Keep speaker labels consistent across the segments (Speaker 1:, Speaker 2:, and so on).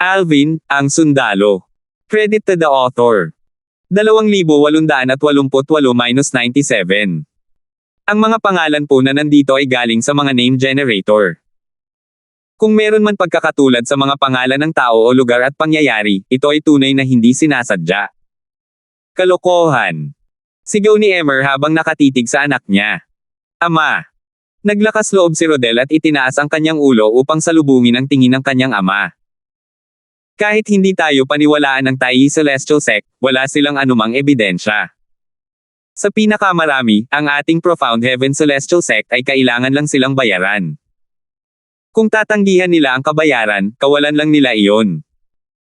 Speaker 1: Alvin, ang sundalo. Credit to the author. 2,888-97. Ang mga pangalan po na nandito ay galing sa mga name generator. Kung meron man pagkakatulad sa mga pangalan ng tao o lugar at pangyayari, ito ay tunay na hindi sinasadya. Kalokohan. Sigaw ni Emer habang nakatitig sa anak niya. Ama. Naglakas loob si Rodel at itinaas ang kanyang ulo upang salubungin ang tingin ng kanyang ama. Kahit hindi tayo paniwalaan ng Tayi Celestial Sect, wala silang anumang ebidensya. Sa pinakamarami, ang ating Profound Heaven Celestial Sect ay kailangan lang silang bayaran. Kung tatanggihan nila ang kabayaran, kawalan lang nila iyon.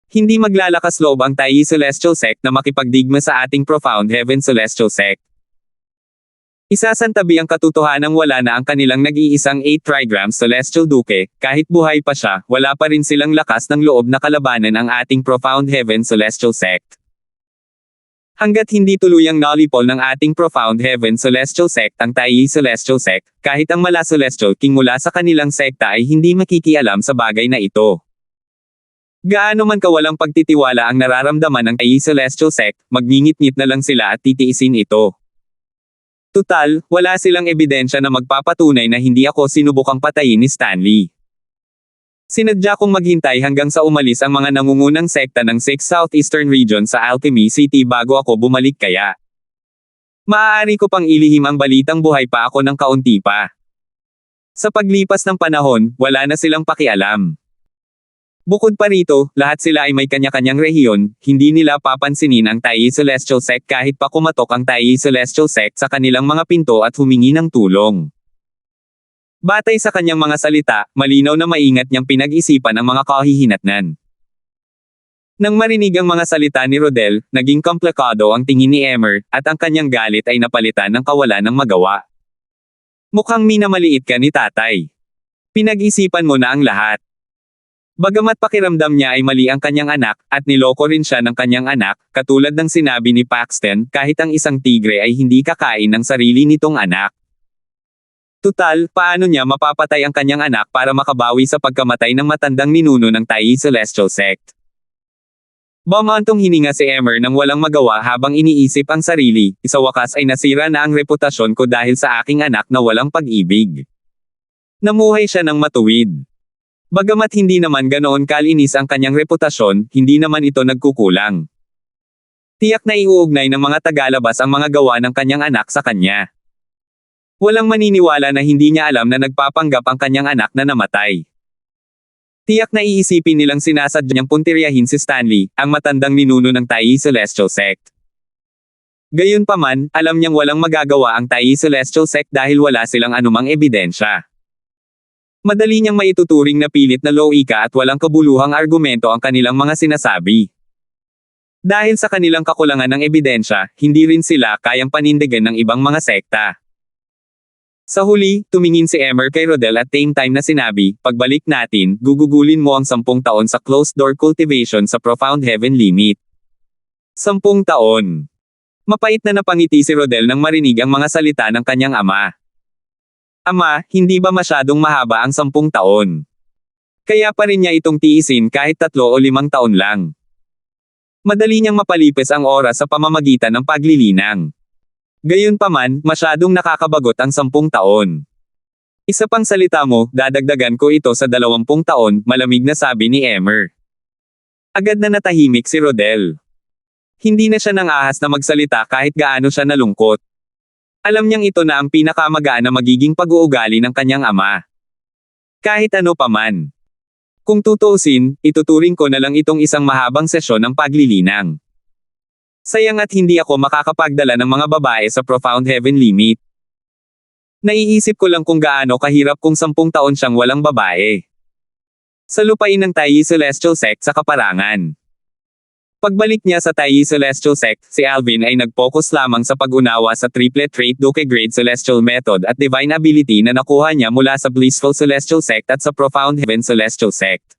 Speaker 1: Hindi maglalakas loob ang Tayi Celestial Sect na makipagdigma sa ating Profound Heaven Celestial Sect. Isasantabi ang katotohanang wala na ang kanilang nag-iisang 8 trigrams Celestial Duke, kahit buhay pa siya, wala pa rin silang lakas ng loob na kalabanan ang ating Profound Heaven Celestial Sect. Hanggat hindi tuluyang nolipol ng ating Profound Heaven Celestial Sect ang Tayi Celestial Sect, kahit ang Mala Celestial King mula sa kanilang sekta ay hindi makikialam sa bagay na ito. Gaano man kawalang pagtitiwala ang nararamdaman ng Tayi Celestial Sect, magngingit-ngit na lang sila at titiisin ito. Tutal, wala silang ebidensya na magpapatunay na hindi ako sinubukang patayin ni Stanley. Sinadya kong maghintay hanggang sa umalis ang mga nangungunang sekta ng 6 Southeastern Region sa Alchemy City bago ako bumalik kaya. Maaari ko pang ilihim ang balitang buhay pa ako ng kaunti pa. Sa paglipas ng panahon, wala na silang pakialam. Bukod pa rito, lahat sila ay may kanya-kanyang rehiyon, hindi nila papansinin ang Tayi Celestial Sect kahit pa kumatok ang Tayi Celestial Sect sa kanilang mga pinto at humingi ng tulong. Batay sa kanyang mga salita, malinaw na maingat niyang pinag-isipan ang mga kahihinatnan. Nang marinig ang mga salita ni Rodel, naging komplikado ang tingin ni Emer, at ang kanyang galit ay napalitan ng kawalan ng magawa. Mukhang minamaliit ka ni tatay. Pinag-isipan mo na ang lahat. Bagamat pakiramdam niya ay mali ang kanyang anak, at niloko rin siya ng kanyang anak, katulad ng sinabi ni Paxton, kahit ang isang tigre ay hindi kakain ng sarili nitong anak. Tutal, paano niya mapapatay ang kanyang anak para makabawi sa pagkamatay ng matandang ninuno ng Tayi Celestial Sect? Bumantong hininga si Emer nang walang magawa habang iniisip ang sarili, sa wakas ay nasira na ang reputasyon ko dahil sa aking anak na walang pag-ibig. Namuhay siya ng matuwid. Bagamat hindi naman ganoon kalinis ang kanyang reputasyon, hindi naman ito nagkukulang. Tiyak na iuugnay ng mga tagalabas ang mga gawa ng kanyang anak sa kanya. Walang maniniwala na hindi niya alam na nagpapanggap ang kanyang anak na namatay. Tiyak na iisipin nilang sinasadya niyang puntiryahin si Stanley, ang matandang ninuno ng Tayi Celestial Sect. Gayunpaman, alam niyang walang magagawa ang Tayi Celestial Sect dahil wala silang anumang ebidensya. Madali niyang maituturing na pilit na loika at walang kabuluhang argumento ang kanilang mga sinasabi. Dahil sa kanilang kakulangan ng ebidensya, hindi rin sila kayang panindigan ng ibang mga sekta. Sa huli, tumingin si Emer kay Rodel at same time na sinabi, pagbalik natin, gugugulin mo ang 10 taon sa closed-door cultivation sa Profound Heaven Limit. 10 taon. Mapait na napangiti si Rodel nang marinig ang mga salita ng kanyang ama. Ama, hindi ba masyadong mahaba ang 10 taon? Kaya pa rin niya itong tiisin kahit 3 o 5 taon lang. Madali niyang mapalipis ang oras sa pamamagitan ng paglilinang. Gayunpaman, masyadong nakakabagot ang 10 taon. Isa pang salita mo, dadagdagan ko ito sa 20 taon, malamig na sabi ni Emer. Agad na natahimik si Rodel. Hindi na siya nang ahas na magsalita kahit gaano siya nalungkot. Alam niyang ito na ang pinakamagaan na magiging pag-uugali ng kanyang ama. Kahit ano pa man. Kung tutuusin, ituturing ko na lang itong isang mahabang sesyon ng paglilinang. Sayang at hindi ako makakapagdala ng mga babae sa Profound Heaven Limit. Naiisip ko lang kung gaano kahirap kung 10 taon siyang walang babae. Sa lupain ng Tayi Celestial Sect sa kaparangan. Pagbalik niya sa Tayi Celestial Sect, si Alvin ay nag-focus lamang sa pag-unawa sa triplet trait Duke Grade Celestial Method at Divine Ability na nakuha niya mula sa Blissful Celestial Sect at sa Profound Heaven Celestial Sect.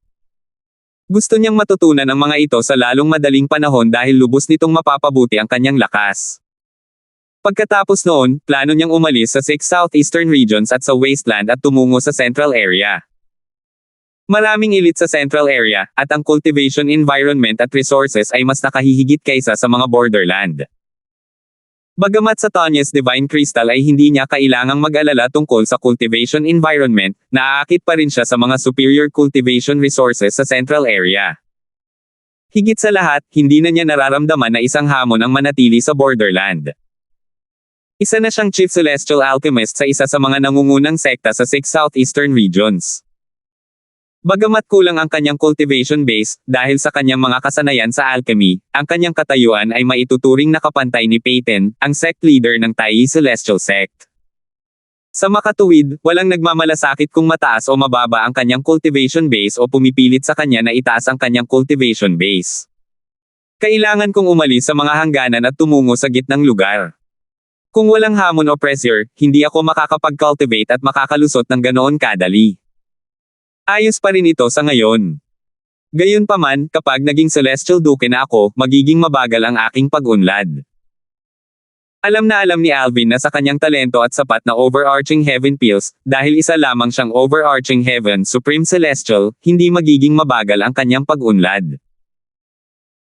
Speaker 1: Gusto niyang matutunan ang mga ito sa lalong madaling panahon dahil lubos nitong mapapabuti ang kanyang lakas. Pagkatapos noon, plano niyang umalis sa 6 Southeastern Regions at sa Wasteland at tumungo sa Central Area. Maraming elite sa central area, at ang cultivation environment at resources ay mas nakahihigit kaysa sa mga borderland. Bagamat sa Tanya's Divine Crystal ay hindi niya kailangang mag-alala tungkol sa cultivation environment, naaakit pa rin siya sa mga superior cultivation resources sa central area. Higit sa lahat, hindi na niya nararamdaman na isang hamon ang manatili sa borderland. Isa na siyang Chief Celestial Alchemist sa isa sa mga nangungunang sekta sa 6 southeastern regions. Bagamat kulang ang kanyang cultivation base, dahil sa kanyang mga kasanayan sa alchemy, ang kanyang katayuan ay maituturing na kapantay ni Peyton, ang sect leader ng Tai Celestial Sect. Sa makatuwid, walang nagmamalasakit kung mataas o mababa ang kanyang cultivation base o pumipilit sa kanya na itaas ang kanyang cultivation base. Kailangan kong umalis sa mga hangganan at tumungo sa gitnang lugar. Kung walang hamon o pressure, hindi ako makakapag-cultivate at makakalusot ng ganoon kadali. Ayos pa rin ito sa ngayon. Gayunpaman, kapag naging Celestial Duke na ako, magiging mabagal ang aking pag-unlad. Alam na alam ni Alvin na sa kanyang talento at sapat na overarching heaven pills, dahil isa lamang siyang overarching heaven Supreme Celestial, hindi magiging mabagal ang kanyang pag-unlad.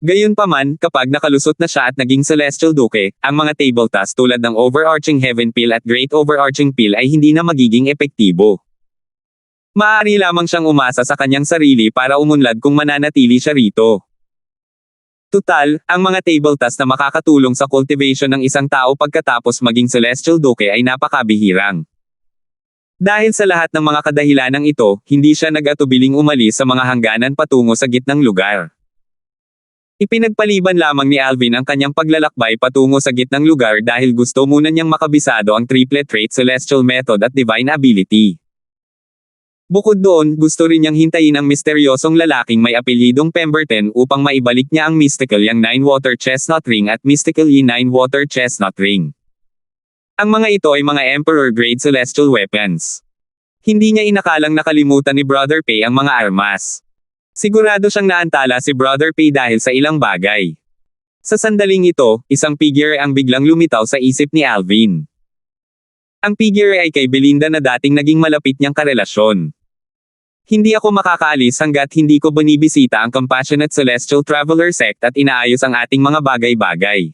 Speaker 1: Gayunpaman, kapag nakalusot na siya at naging Celestial Duke, ang mga table tasks tulad ng overarching heaven pill at great overarching pill ay hindi na magiging epektibo. Maaari lamang siyang umasa sa kanyang sarili para umunlad kung mananatili siya rito. Tutal, ang mga table tasks na makakatulong sa cultivation ng isang tao pagkatapos maging Celestial Duke ay napakabihirang. Dahil sa lahat ng mga kadahilanang ito, hindi siya nag-atubiling umalis sa mga hangganan patungo sa gitnang lugar. Ipinagpaliban lamang ni Alvin ang kanyang paglalakbay patungo sa gitnang lugar dahil gusto muna niyang makabisado ang triplet trait Celestial Method at Divine Ability. Bukod doon, gusto rin niyang hintayin ang misteryosong lalaking may apelyidong Pemberton upang maibalik niya ang Mystical Yang 9-Water Chestnut Ring at Mystical Yi 9-Water Chestnut Ring. Ang mga ito ay mga Emperor-grade celestial weapons. Hindi niya inakalang nakalimutan ni Brother Pei ang mga armas. Sigurado siyang naantala si Brother Pei dahil sa ilang bagay. Sa sandaling ito, isang figure ang biglang lumitaw sa isip ni Alvin. Ang figure ay kay Belinda na dating naging malapit niyang karelasyon. Hindi ako makakaalis hanggat hindi ko binibisita ang Compassionate Celestial Traveler Sect at inaayos ang ating mga bagay-bagay.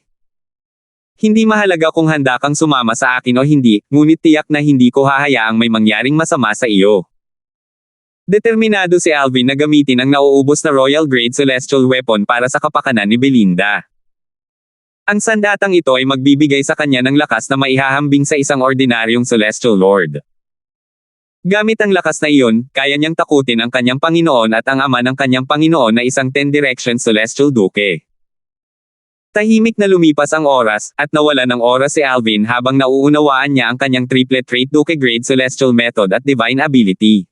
Speaker 1: Hindi mahalaga kung handa kang sumama sa akin o hindi, ngunit tiyak na hindi ko hahayaang may mangyaring masama sa iyo. Determinado si Alvin na gamitin ang nauubos na Royal Grade Celestial Weapon para sa kapakanan ni Belinda. Ang sandatang ito ay magbibigay sa kanya ng lakas na maihahambing sa isang ordinaryong Celestial Lord. Gamit ang lakas na iyon, kaya niyang takutin ang kanyang Panginoon at ang ama ng kanyang Panginoon na isang 10-direction Celestial Duke. Tahimik na lumipas ang oras, at nawala ng oras si Alvin habang nauunawaan niya ang kanyang triplet trait Duke Grade Celestial Method at Divine Ability.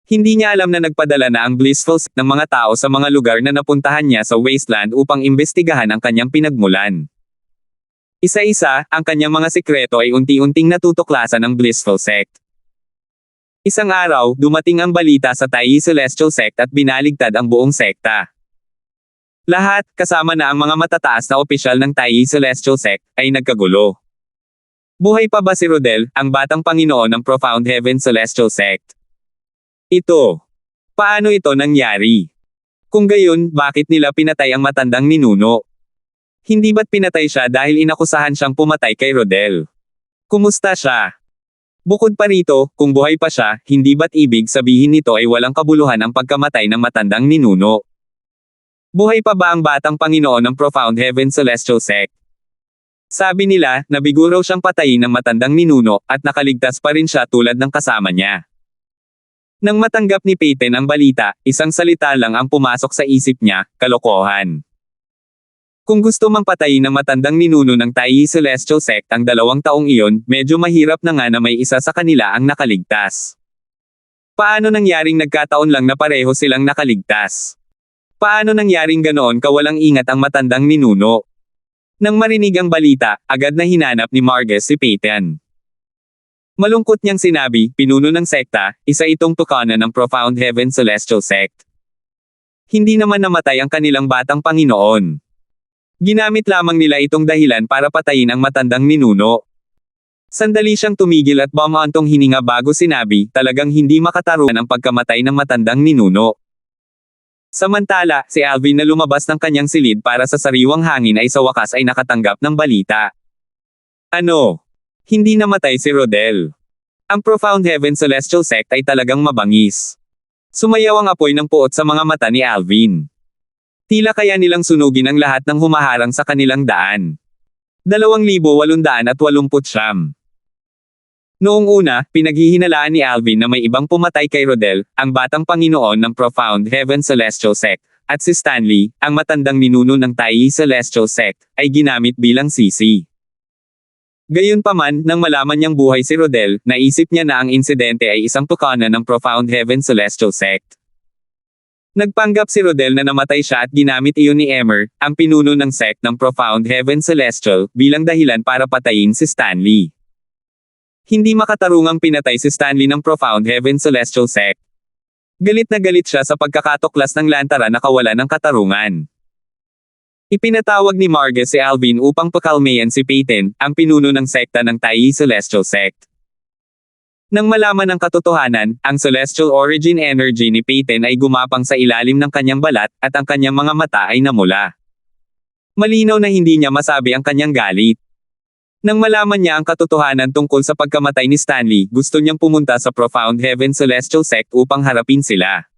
Speaker 1: Hindi niya alam na nagpadala na ang blissful ng mga tao sa mga lugar na napuntahan niya sa wasteland upang imbestigahan ang kanyang pinagmulan. Isa-isa, ang kanyang mga sikreto ay unti-unting natutuklasan ng blissful sect. Isang araw, dumating ang balita sa Tai Celestial Sect at binaligtad ang buong sekta. Lahat, kasama na ang mga matataas na opisyal ng Tai Celestial Sect, ay nagkagulo. Buhay pa ba si Rodel, ang batang Panginoon ng Profound Heaven Celestial Sect? Ito. Paano ito nangyari? Kung gayon, bakit nila pinatay ang matandang ninuno? Hindi ba't pinatay siya dahil inakusahan siyang pumatay kay Rodel? Kumusta siya? Bukod pa rito, kung buhay pa siya, hindi ba't ibig sabihin nito ay walang kabuluhan ang pagkamatay ng matandang ninuno? Buhay pa ba ang batang Panginoon ng Profound Heaven Celestial Sect? Sabi nila, nabigo raw siyang patayin ng matandang ninuno, at nakaligtas pa rin siya tulad ng kasama niya. Nang matanggap ni Peyton ang balita, isang salita lang ang pumasok sa isip niya, kalokohan. Kung gusto mang patayin ng matandang ninuno ng Tai Celestial Sect ang 2 taong iyon, medyo mahirap na nga na may isa sa kanila ang nakaligtas. Paano nangyaring nagkataon lang na pareho silang nakaligtas? Paano nangyaring ganoon kawalang ingat ang matandang ninuno? Nang marinig ang balita, agad na hinanap ni Margus si Peyton. Malungkot niyang sinabi, pinuno ng sekta, isa itong tukana ng Profound Heaven Celestial Sect. Hindi naman namatay ang kanilang batang Panginoon. Ginamit lamang nila itong dahilan para patayin ang matandang ninuno. Sandali siyang tumigil at bumantong hininga bago sinabi, talagang hindi makatarungan ang pagkamatay ng matandang ninuno. Samantala, si Alvin na lumabas ng kanyang silid para sa sariwang hangin ay sa wakas ay nakatanggap ng balita. Ano? Hindi namatay si Rodel. Ang Profound Heaven Celestial Sect ay talagang mabangis. Sumayaw ang apoy ng puot sa mga mata ni Alvin. Tila kaya nilang sunugin ang lahat ng humaharang sa kanilang daan. 2,889. Noong una, pinaghihinalaan ni Alvin na may ibang pumatay kay Rodel, ang batang Panginoon ng Profound Heaven Celestial Sect, at si Stanley, ang matandang ninuno ng Tayi Celestial Sect, ay ginamit bilang sisi. Gayunpaman, nang malaman niyang buhay si Rodel, naisip niya na ang insidente ay isang tukana ng Profound Heaven Celestial Sect. Nagpanggap si Rodel na namatay siya at ginamit iyon ni Emmer, ang pinuno ng sect ng Profound Heaven Celestial, bilang dahilan para patayin si Stanley. Hindi makatarungang pinatay si Stanley ng Profound Heaven Celestial Sect. Galit na galit siya sa pagkakatuklas ng lantara na kawalan ng katarungan. Ipinatawag ni Margus si Alvin upang pakalmayan si Peyton, ang pinuno ng sekta ng Tayi Celestial Sect. Nang malaman ang katotohanan, ang celestial origin energy ni Peyton ay gumapang sa ilalim ng kanyang balat, at ang kanyang mga mata ay namula. Malinaw na hindi niya masabi ang kanyang galit. Nang malaman niya ang katotohanan tungkol sa pagkamatay ni Stanley, gusto niyang pumunta sa Profound Heaven Celestial Sect upang harapin sila.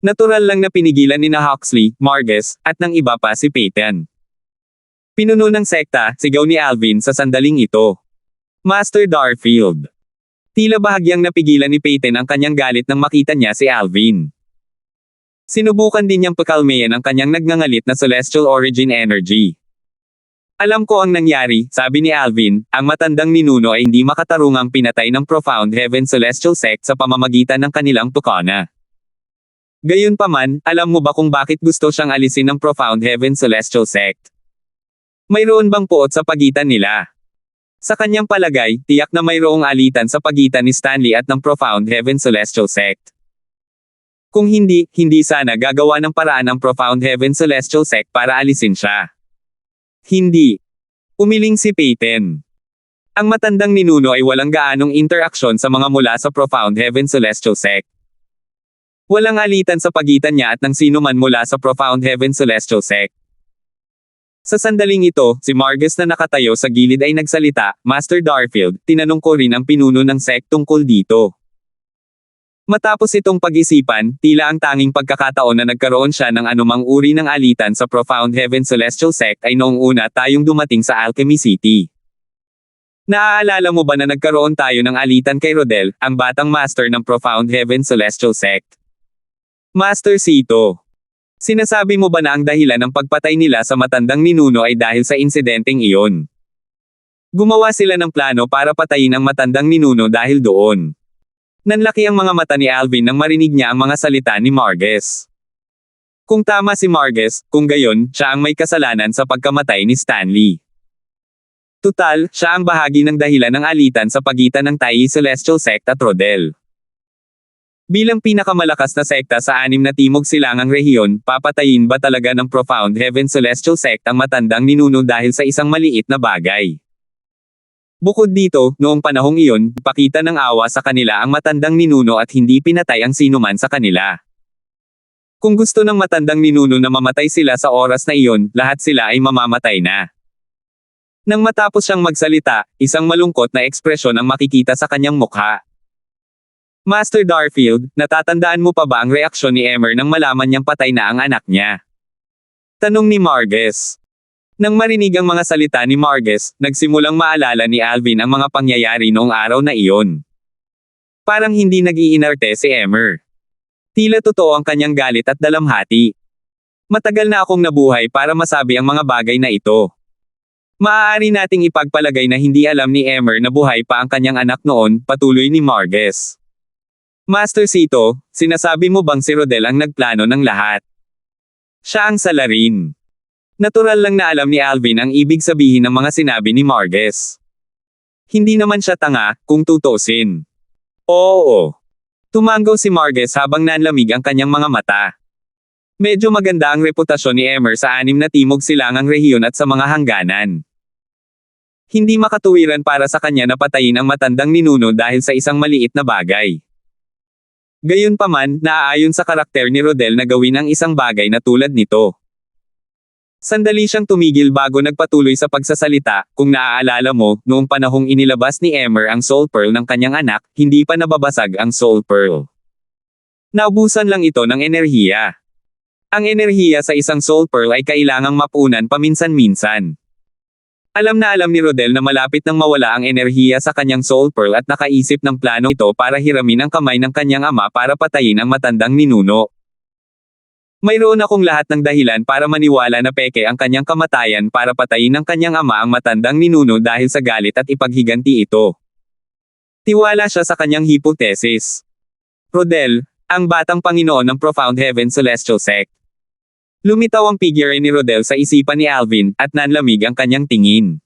Speaker 1: Natural lang na pinigilan ni na Huxley, Margus, at ng iba pa si Peyton. Pinuno ng sekta, sigaw ni Alvin sa sandaling ito. Master Darfield. Tila bahagyang napigilan ni Peyton ang kanyang galit nang makita niya si Alvin. Sinubukan din niyang pakalmayan ang kanyang nagngangalit na celestial origin energy. Alam ko ang nangyari, sabi ni Alvin, ang matandang ninuno ay hindi makatarungang pinatay ng Profound Heaven Celestial Sect sa pamamagitan ng kanilang tukana. Gayunpaman, alam mo ba kung bakit gusto siyang alisin ng Profound Heaven Celestial Sect? Mayroon bang puot sa pagitan nila? Sa kanyang palagay, tiyak na mayroong alitan sa pagitan ni Stanley at ng Profound Heaven Celestial Sect. Kung hindi, hindi sana gagawa ng paraan ang Profound Heaven Celestial Sect para alisin siya. Hindi. Umiling si Peyton. Ang matandang ninuno ay walang gaanong interaksyon sa mga mula sa Profound Heaven Celestial Sect. Walang alitan sa pagitan niya at ng sino man mula sa Profound Heaven Celestial Sect. Sa sandaling ito, si Margus na nakatayo sa gilid ay nagsalita, Master Darfield, tinanong ko rin ang pinuno ng sect tungkol dito. Matapos itong pag-isipan, tila ang tanging pagkakataon na nagkaroon siya ng anumang uri ng alitan sa Profound Heaven Celestial Sect ay noong una tayong dumating sa Alchemy City. Naaalala mo ba na nagkaroon tayo ng alitan kay Rodel, ang batang master ng Profound Heaven Celestial Sect? Master Sito. Sinasabi mo ba na ang dahilan ng pagpatay nila sa matandang ninuno ay dahil sa insidenteng iyon? Gumawa sila ng plano para patayin ang matandang ninuno dahil doon. Nanlaki ang mga mata ni Alvin nang marinig niya ang mga salita ni Margus. Kung tama si Margus, kung gayon, siya ang may kasalanan sa pagkamatay ni Stanley. Tutal, siya ang bahagi ng dahilan ng alitan sa pagitan ng Tayi Celestial Sect at Rodel. Bilang pinakamalakas na sekta sa 6 na timog silangang rehiyon, papatayin ba talaga ng Profound Heaven Celestial Sect ang matandang ninuno dahil sa isang maliit na bagay? Bukod dito, noong panahong iyon, pakita ng awa sa kanila ang matandang ninuno at hindi pinatay ang sinuman sa kanila. Kung gusto ng matandang ninuno na mamatay sila sa oras na iyon, lahat sila ay mamamatay na. Nang matapos siyang magsalita, isang malungkot na ekspresyon ang makikita sa kanyang mukha. Master Darfield, natatandaan mo pa ba ang reaksyon ni Emmer nang malaman niyang patay na ang anak niya? Tanong ni Margus. Nang marinig ang mga salita ni Margus, nagsimulang maalala ni Alvin ang mga pangyayari noong araw na iyon. Parang hindi nag-iinarte si Emmer. Tila totoo ang kanyang galit at dalamhati. Matagal na akong nabuhay para masabi ang mga bagay na ito. Maaari nating ipagpalagay na hindi alam ni Emmer na buhay pa ang kanyang anak noon, patuloy ni Margus. Master Sito, sinasabi mo bang si Rodel ang nagplano ng lahat? Siya ang salarin. Natural lang na alam ni Alvin ang ibig sabihin ng mga sinabi ni Margus. Hindi naman siya tanga, kung tutuusin. Oo. Tumanggaw si Margus habang nanlamig ang kanyang mga mata. Medyo maganda ang reputasyon ni Emmer sa 6 na timog silangang rehiyon at sa mga hangganan. Hindi makatuwiran para sa kanya na patayin ang matandang ninuno dahil sa isang maliit na bagay. Gayunpaman, naaayon sa karakter ni Rodel na gawin ang isang bagay na tulad nito. Sandali siyang tumigil bago nagpatuloy sa pagsasalita. Kung naaalala mo, noong panahong inilabas ni Emmer ang Soul Pearl ng kanyang anak, hindi pa nababasag ang Soul Pearl. Naubusan lang ito ng enerhiya. Ang enerhiya sa isang Soul Pearl ay kailangang mapunan paminsan-minsan. Alam na alam ni Rodel na malapit nang mawala ang enerhiya sa kanyang Soul Pearl at nakaisip ng plano ito para hiramin ang kamay ng kanyang ama para patayin ang matandang ninuno. Mayroon akong lahat ng dahilan para maniwala na peke ang kanyang kamatayan para patayin ng kanyang ama ang matandang ninuno dahil sa galit at ipaghiganti ito. Tiwala siya sa kanyang hipotesis. Rodel, ang batang Panginoon ng Profound Heaven Celestial Sect. Lumitaw ang figure ni Rodel sa isipan ni Alvin, at nanlamig ang kanyang tingin.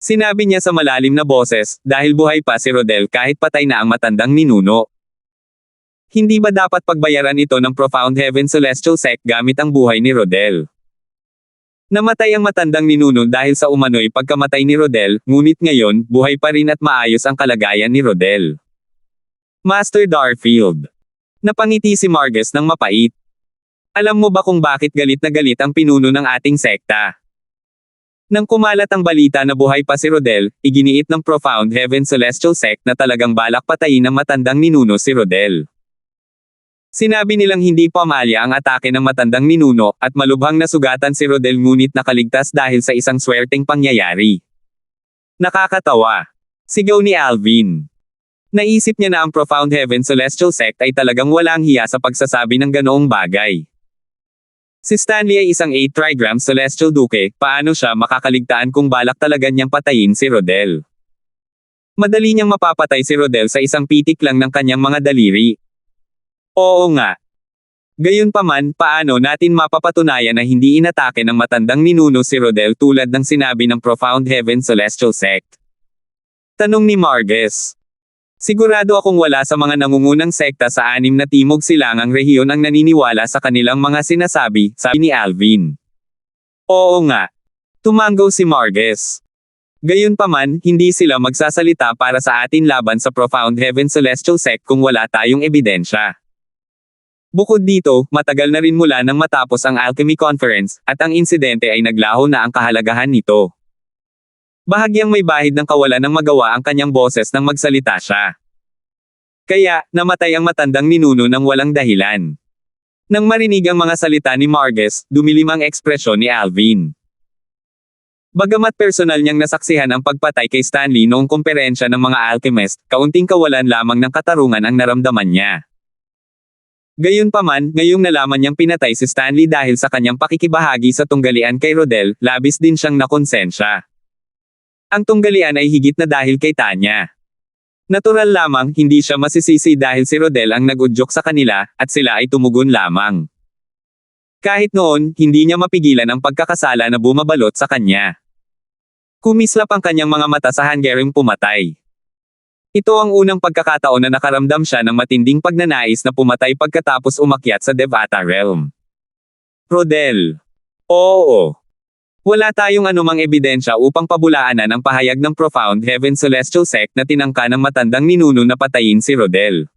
Speaker 1: Sinabi niya sa malalim na boses, dahil buhay pa si Rodel kahit patay na ang matandang ninuno. Hindi ba dapat pagbayaran ito ng Profound Heaven Celestial Sect gamit ang buhay ni Rodel? Namatay ang matandang ninuno dahil sa umano'y pagkamatay ni Rodel, ngunit ngayon, buhay pa rin at maayos ang kalagayan ni Rodel. Master Darfield. Napangiti si Margus ng mapait. Alam mo ba kung bakit galit na galit ang pinuno ng ating sekta? Nang kumalat ang balita na buhay pa si Rodel, iginiit ng Profound Heaven Celestial Sect na talagang balak patayin ng matandang ninuno si Rodel. Sinabi nilang hindi pamalya ang atake ng matandang ninuno, at malubhang nasugatan si Rodel ngunit nakaligtas dahil sa isang swerteng pangyayari. Nakakatawa. Sigaw ni Alvin. Naisip niya na ang Profound Heaven Celestial Sect ay talagang walang hiya sa pagsasabi ng ganoong bagay. Si Stanley ay isang 8 trigram Celestial Duke, paano siya makakaligtaan kung balak talaga niyang patayin si Rodel? Madali niyang mapapatay si Rodel sa isang pitik lang ng kanyang mga daliri. Oo nga. Gayunpaman, paano natin mapapatunayan na hindi inatake ng matandang ninuno si Rodel tulad ng sinabi ng Profound Heaven Celestial Sect? Tanong ni Margus. Sigurado akong wala sa mga nangungunang sekta sa 6 na timog silangang rehiyon ang naniniwala sa kanilang mga sinasabi, sabi ni Alvin. Oo nga. Tumanggaw si Margus. Gayunpaman, hindi sila magsasalita para sa atin laban sa Profound Heaven Celestial Sect kung wala tayong ebidensya. Bukod dito, matagal na rin mula nang matapos ang Alchemy Conference, at ang insidente ay naglaho na ang kahalagahan nito. Bahagyang may bahid ng kawalan ng magawa ang kanyang boses nang magsalita siya. Kaya, namatay ang matandang ninuno ng walang dahilan. Nang marinig ang mga salita ni Margus, dumilim ang ekspresyon ni Alvin. Bagamat personal niyang nasaksihan ang pagpatay kay Stanley noong komperensya ng mga alchemist, kaunting kawalan lamang ng katarungan ang naramdaman niya. Gayunpaman, ngayong nalaman niyang pinatay si Stanley dahil sa kanyang pakikibahagi sa tunggalian kay Rodel, labis din siyang nakonsensya. Ang tunggalian ay higit na dahil kay Tanya. Natural lamang, hindi siya masisisi dahil si Rodel ang nag-udyok sa kanila, at sila ay tumugon lamang. Kahit noon, hindi niya mapigilan ang pagkakasala na bumabalot sa kanya. Kumislap ang kanyang mga mata sa hanggaring pumatay. Ito ang unang pagkakataon na nakaramdam siya ng matinding pagnanais na pumatay pagkatapos umakyat sa Devata Realm. Rodel. Oo. Wala tayong anumang ebidensya upang pabulaanan ang pahayag ng Profound Heaven Celestial Sect na tinangka ng matandang ninuno na patayin si Rodel.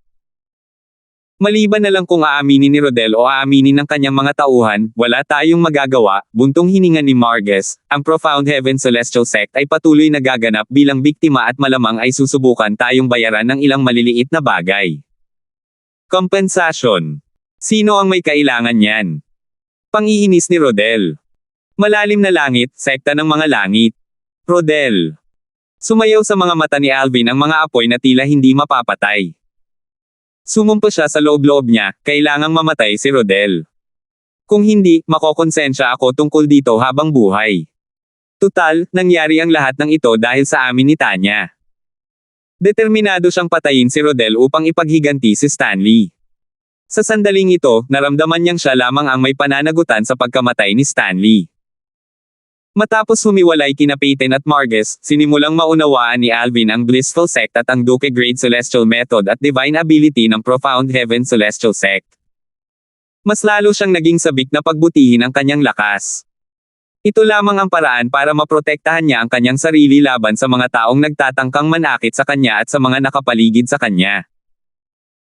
Speaker 1: Maliban na lang kung aaminin ni Rodel o aaminin ng kanyang mga tauhan, wala tayong magagawa, buntong hininga ni Margus. Ang Profound Heaven Celestial Sect ay patuloy na gaganap bilang biktima at malamang ay susubukan tayong bayaran ng ilang maliliit na bagay. Kompensasyon. Sino ang may kailangan niyan? Pangiinis ni Rodel. Malalim na langit, sekta ng mga langit. Rodel. Sumayaw sa mga mata ni Alvin ang mga apoy na tila hindi mapapatay. Sumumpa siya sa loob-loob niya, kailangang mamatay si Rodel. Kung hindi, makokonsensya ako tungkol dito habang buhay. Tutal, nangyari ang lahat ng ito dahil sa amin ni Tanya. Determinado siyang patayin si Rodel upang ipaghiganti si Stanley. Sa sandaling ito, naramdaman niyang siya lamang ang may pananagutan sa pagkamatay ni Stanley. Matapos humiwalay kina Peyton at Margus, sinimulang maunawaan ni Alvin ang Blissful Sect at ang Duke Grade Celestial Method at Divine Ability ng Profound Heaven Celestial Sect. Mas lalo siyang naging sabik na pagbutihin ang kanyang lakas. Ito lamang ang paraan para maprotektahan niya ang kanyang sarili laban sa mga taong nagtatangkang manakit sa kanya at sa mga nakapaligid sa kanya.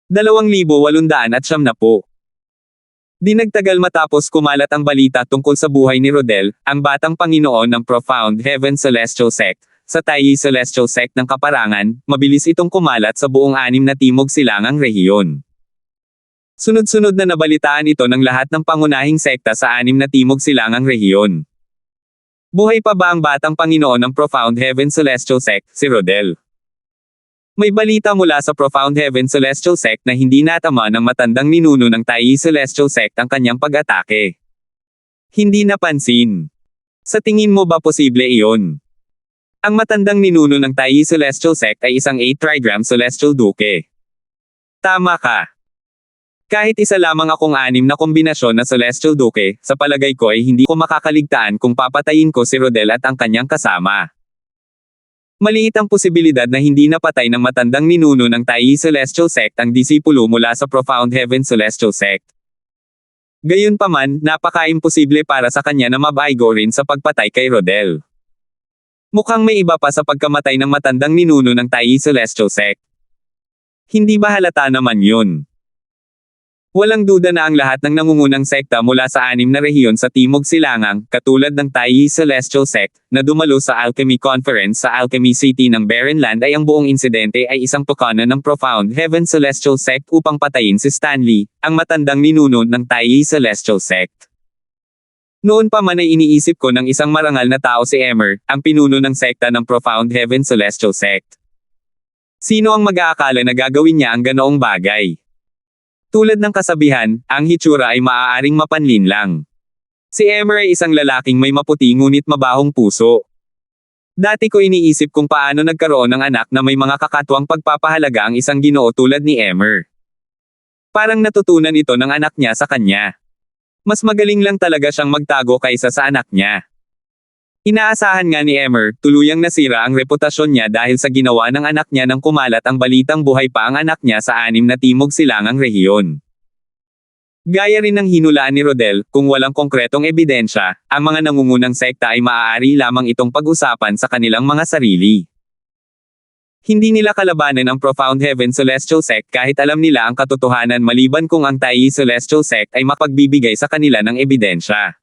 Speaker 1: 2,870. Di nagtagal matapos kumalat ang balita tungkol sa buhay ni Rodel, ang batang Panginoon ng Profound Heaven Celestial Sect, sa Tayi Celestial Sect ng Kaparangan, mabilis itong kumalat sa buong 6 na Timog Silangang rehiyon. Sunod-sunod na nabalitaan ito ng lahat ng pangunahing sekta sa 6 na Timog Silangang rehiyon. Buhay pa ba ang batang Panginoon ng Profound Heaven Celestial Sect, si Rodel? May balita mula sa Profound Heaven Celestial Sect na hindi natama ng matandang ninuno ng Tayi Celestial Sect ang kanyang pag-atake. Hindi napansin. Sa tingin mo ba posible iyon? Ang matandang ninuno ng Tayi Celestial Sect ay isang 8 trigram Celestial Duke. Tama ka. Kahit isa lamang akong 6 na kombinasyon na Celestial Duke, sa palagay ko ay hindi ko makakaligtaan kung papatayin ko si Rodel at ang kanyang kasama. Maliit ang posibilidad na hindi napatay ng matandang ninuno ng Tayi Celestial Sect ang disipulo mula sa Profound Heaven Celestial Sect. Gayunpaman, napaka-imposible para sa kanya na mabaigo rin sa pagpatay kay Rodel. Mukhang may iba pa sa pagkamatay ng matandang ninuno ng Tayi Celestial Sect. Hindi ba halata naman yun? Walang duda na ang lahat ng nangungunang sekta mula sa 6 na rehiyon sa Timog Silangang, katulad ng Tayi Celestial Sect, na dumalo sa Alchemy Conference sa Alchemy City ng Barren Land ay ang buong insidente ay isang tukana ng Profound Heaven Celestial Sect upang patayin si Stanley, ang matandang ninuno ng Tayi Celestial Sect. Noon pa man ay iniisip ko ng isang marangal na tao si Emer, ang pinuno ng sekta ng Profound Heaven Celestial Sect. Sino ang mag-aakala na gagawin niya ang ganoong bagay? Tulad ng kasabihan, ang hitsura ay maaaring mapanlin lang. Si Emer ay isang lalaking may maputi ngunit mabahong puso. Dati ko iniisip kung paano nagkaroon ng anak na may mga kakatuwang pagpapahalaga ang isang Ginoo tulad ni Emer. Parang natutunan ito ng anak niya sa kanya. Mas magaling lang talaga siyang magtago kaysa sa anak niya. Inaasahan nga ni Emer, tuluyang nasira ang reputasyon niya dahil sa ginawa ng anak niya nang kumalat ang balitang buhay pa ang anak niya sa 6 na Timog Silangang rehiyon. Gaya rin ng hinulaan ni Rodel, kung walang konkretong ebidensya, ang mga nangungunang sekta ay maaari lamang itong pag-usapan sa kanilang mga sarili. Hindi nila kalabanan ang Profound Heaven Celestial Sect kahit alam nila ang katotohanan maliban kung ang Tayi Celestial Sect ay mapagbibigay sa kanila ng ebidensya.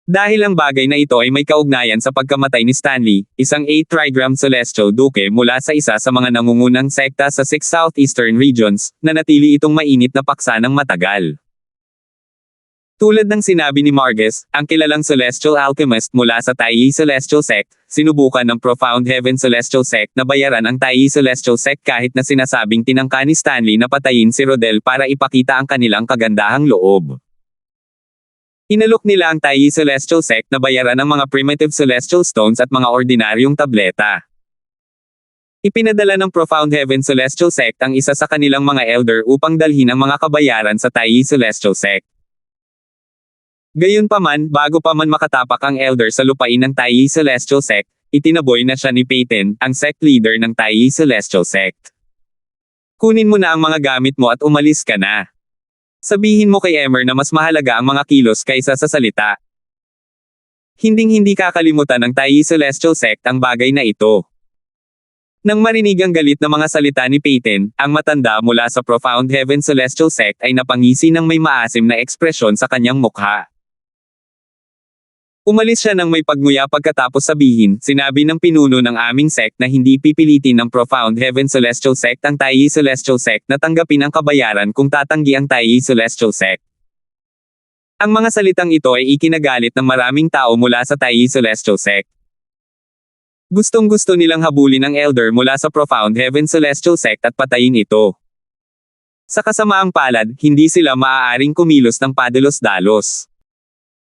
Speaker 1: Dahil ang bagay na ito ay may kaugnayan sa pagkamatay ni Stanley, isang 8 trigram Celestial Duke mula sa isa sa mga nangungunang sekta sa 6 southeastern regions, nanatili itong mainit na paksa ng matagal. Tulad ng sinabi ni Marges, ang kilalang Celestial Alchemist mula sa Tayi Celestial Sect, sinubukan ng Profound Heaven Celestial Sect na bayaran ang Tayi Celestial Sect kahit na sinasabing tinangka ni Stanley na patayin si Rodel para ipakita ang kanilang kagandahang loob. Inalok nila ang Tayi Celestial Sect na bayaran ang mga primitive celestial stones at mga ordinaryong tableta. Ipinadala ng Profound Heaven Celestial Sect ang isa sa kanilang mga elder upang dalhin ang mga kabayaran sa Tayi Celestial Sect. Gayunpaman, bago pa man makatapak ang elder sa lupain ng Tayi Celestial Sect, itinaboy na siya ni Peyton, ang sect leader ng Tayi Celestial Sect. Kunin mo na ang mga gamit mo at umalis ka na. Sabihin mo kay Emer na mas mahalaga ang mga kilos kaysa sa salita. Hinding-hindi kakalimutan ng Tayi Celestial Sect ang bagay na ito. Nang marinig ang galit na mga salita ni Peyton, ang matanda mula sa Profound Heaven Celestial Sect ay napangisi ng may maasim na ekspresyon sa kanyang mukha. Umalis siya nang may pagnguya pagkatapos sabihin, sinabi ng pinuno ng aming sect na hindi pipilitin ng Profound Heaven Celestial Sect ang Tayi Celestial Sect na tanggapin ang kabayaran kung tatanggi ang Tayi Celestial Sect. Ang mga salitang ito ay ikinagalit ng maraming tao mula sa Tayi Celestial Sect. Gustong-gusto nilang habulin ang elder mula sa Profound Heaven Celestial Sect at patayin ito. Sa kasamaang palad, hindi sila maaaring kumilos ng padalos-dalos.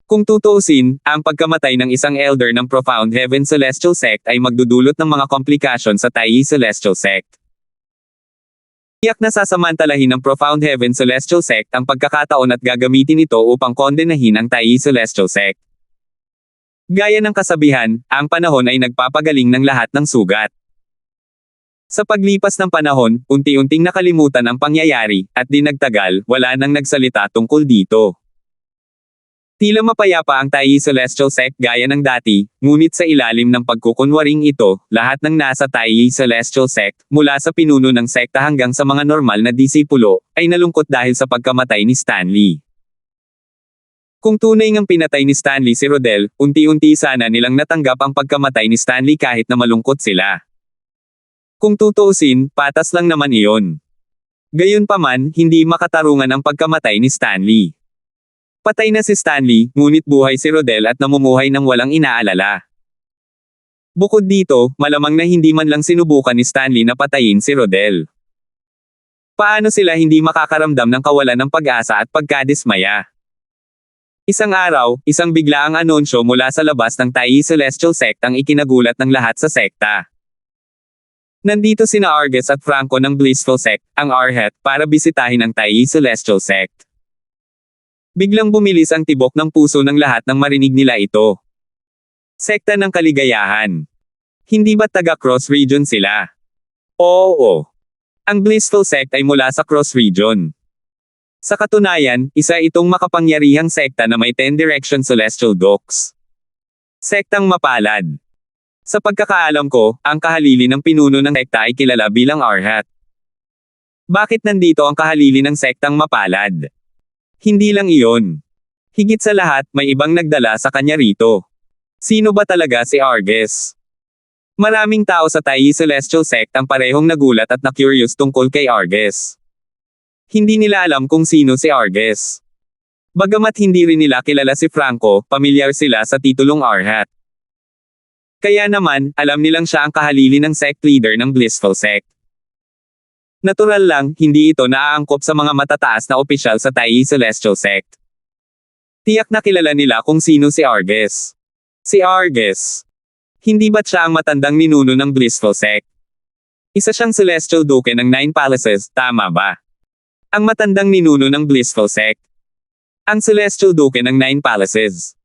Speaker 1: Kung tutuusin, ang pagkamatay ng isang elder ng Profound Heaven Celestial Sect ay magdudulot ng mga komplikasyon sa Tayi Celestial Sect. Tiyak na sasamantalahin ng Profound Heaven Celestial Sect ang pagkakataon at gagamitin ito upang kondenahin ang Tayi Celestial Sect. Gaya ng kasabihan, ang panahon ay nagpapagaling ng lahat ng sugat. Sa paglipas ng panahon, unti-unting nakalimutan ang pangyayari, at di nagtagal, wala nang nagsalita tungkol dito. Tila mapayapa ang Taiyi Celestial Sect gaya ng dati, ngunit sa ilalim ng pagkukunwaring ito, lahat ng nasa Taiyi Celestial Sect, mula sa pinuno ng sekta hanggang sa mga normal na disipulo, ay nalungkot dahil sa pagkamatay ni Stanley. Kung tunay ngang pinatay ni Stanley si Rodel, unti-unti sana nilang natanggap ang pagkamatay ni Stanley kahit na malungkot sila. Kung tutuusin, patas lang naman iyon. Gayunpaman, hindi makatarungan ang pagkamatay ni Stanley. Patay na si Stanley, ngunit buhay si Rodel at namumuhay ng walang inaalala. Bukod dito, malamang na hindi man lang sinubukan ni Stanley na patayin si Rodel. Paano sila hindi makakaramdam ng kawalan ng pag-asa at pagkadismaya? Isang araw, isang biglaang anunsyo mula sa labas ng Taiyi Celestial Sect ang ikinagulat ng lahat sa sekta. Nandito sina Argus at Franco ng Blissful Sect, ang Arhat, para bisitahin ang Taiyi Celestial Sect. Biglang bumilis ang tibok ng puso ng lahat nang marinig nila ito. Sekta ng kaligayahan. Hindi ba taga Cross Region sila? Oo. Ang Blissful Sect ay mula sa Cross Region. Sa katunayan, isa itong makapangyarihang sekta na may 10 Direction Celestial Dogs. Sektang mapalad. Sa pagkakaalam ko, ang kahalili ng pinuno ng sekta ay kilala bilang Arhat. Bakit nandito ang kahalili ng sektang mapalad? Hindi lang iyon. Higit sa lahat, may ibang nagdala sa kanya rito. Sino ba talaga si Argus? Maraming tao sa Taiyi Celestial Sect ang parehong nagulat at na-curious tungkol kay Argus. Hindi nila alam kung sino si Argus. Bagamat hindi rin nila kilala si Franco, pamilyar sila sa titulong Arhat. Kaya naman, alam nilang siya ang kahalili ng sect leader ng Blissful Sect. Natural lang, hindi ito naaangkop sa mga matataas na opisyal sa Taiyi Celestial Sect. Tiyak na kilala nila kung sino si Argus. Si Argus. Hindi ba't siya ang matandang ninuno ng Blissful Sect? Isa siyang Celestial Duke ng Nine Palaces, tama ba? Ang matandang ninuno ng Blissful Sect. Ang Celestial Duke ng Nine Palaces.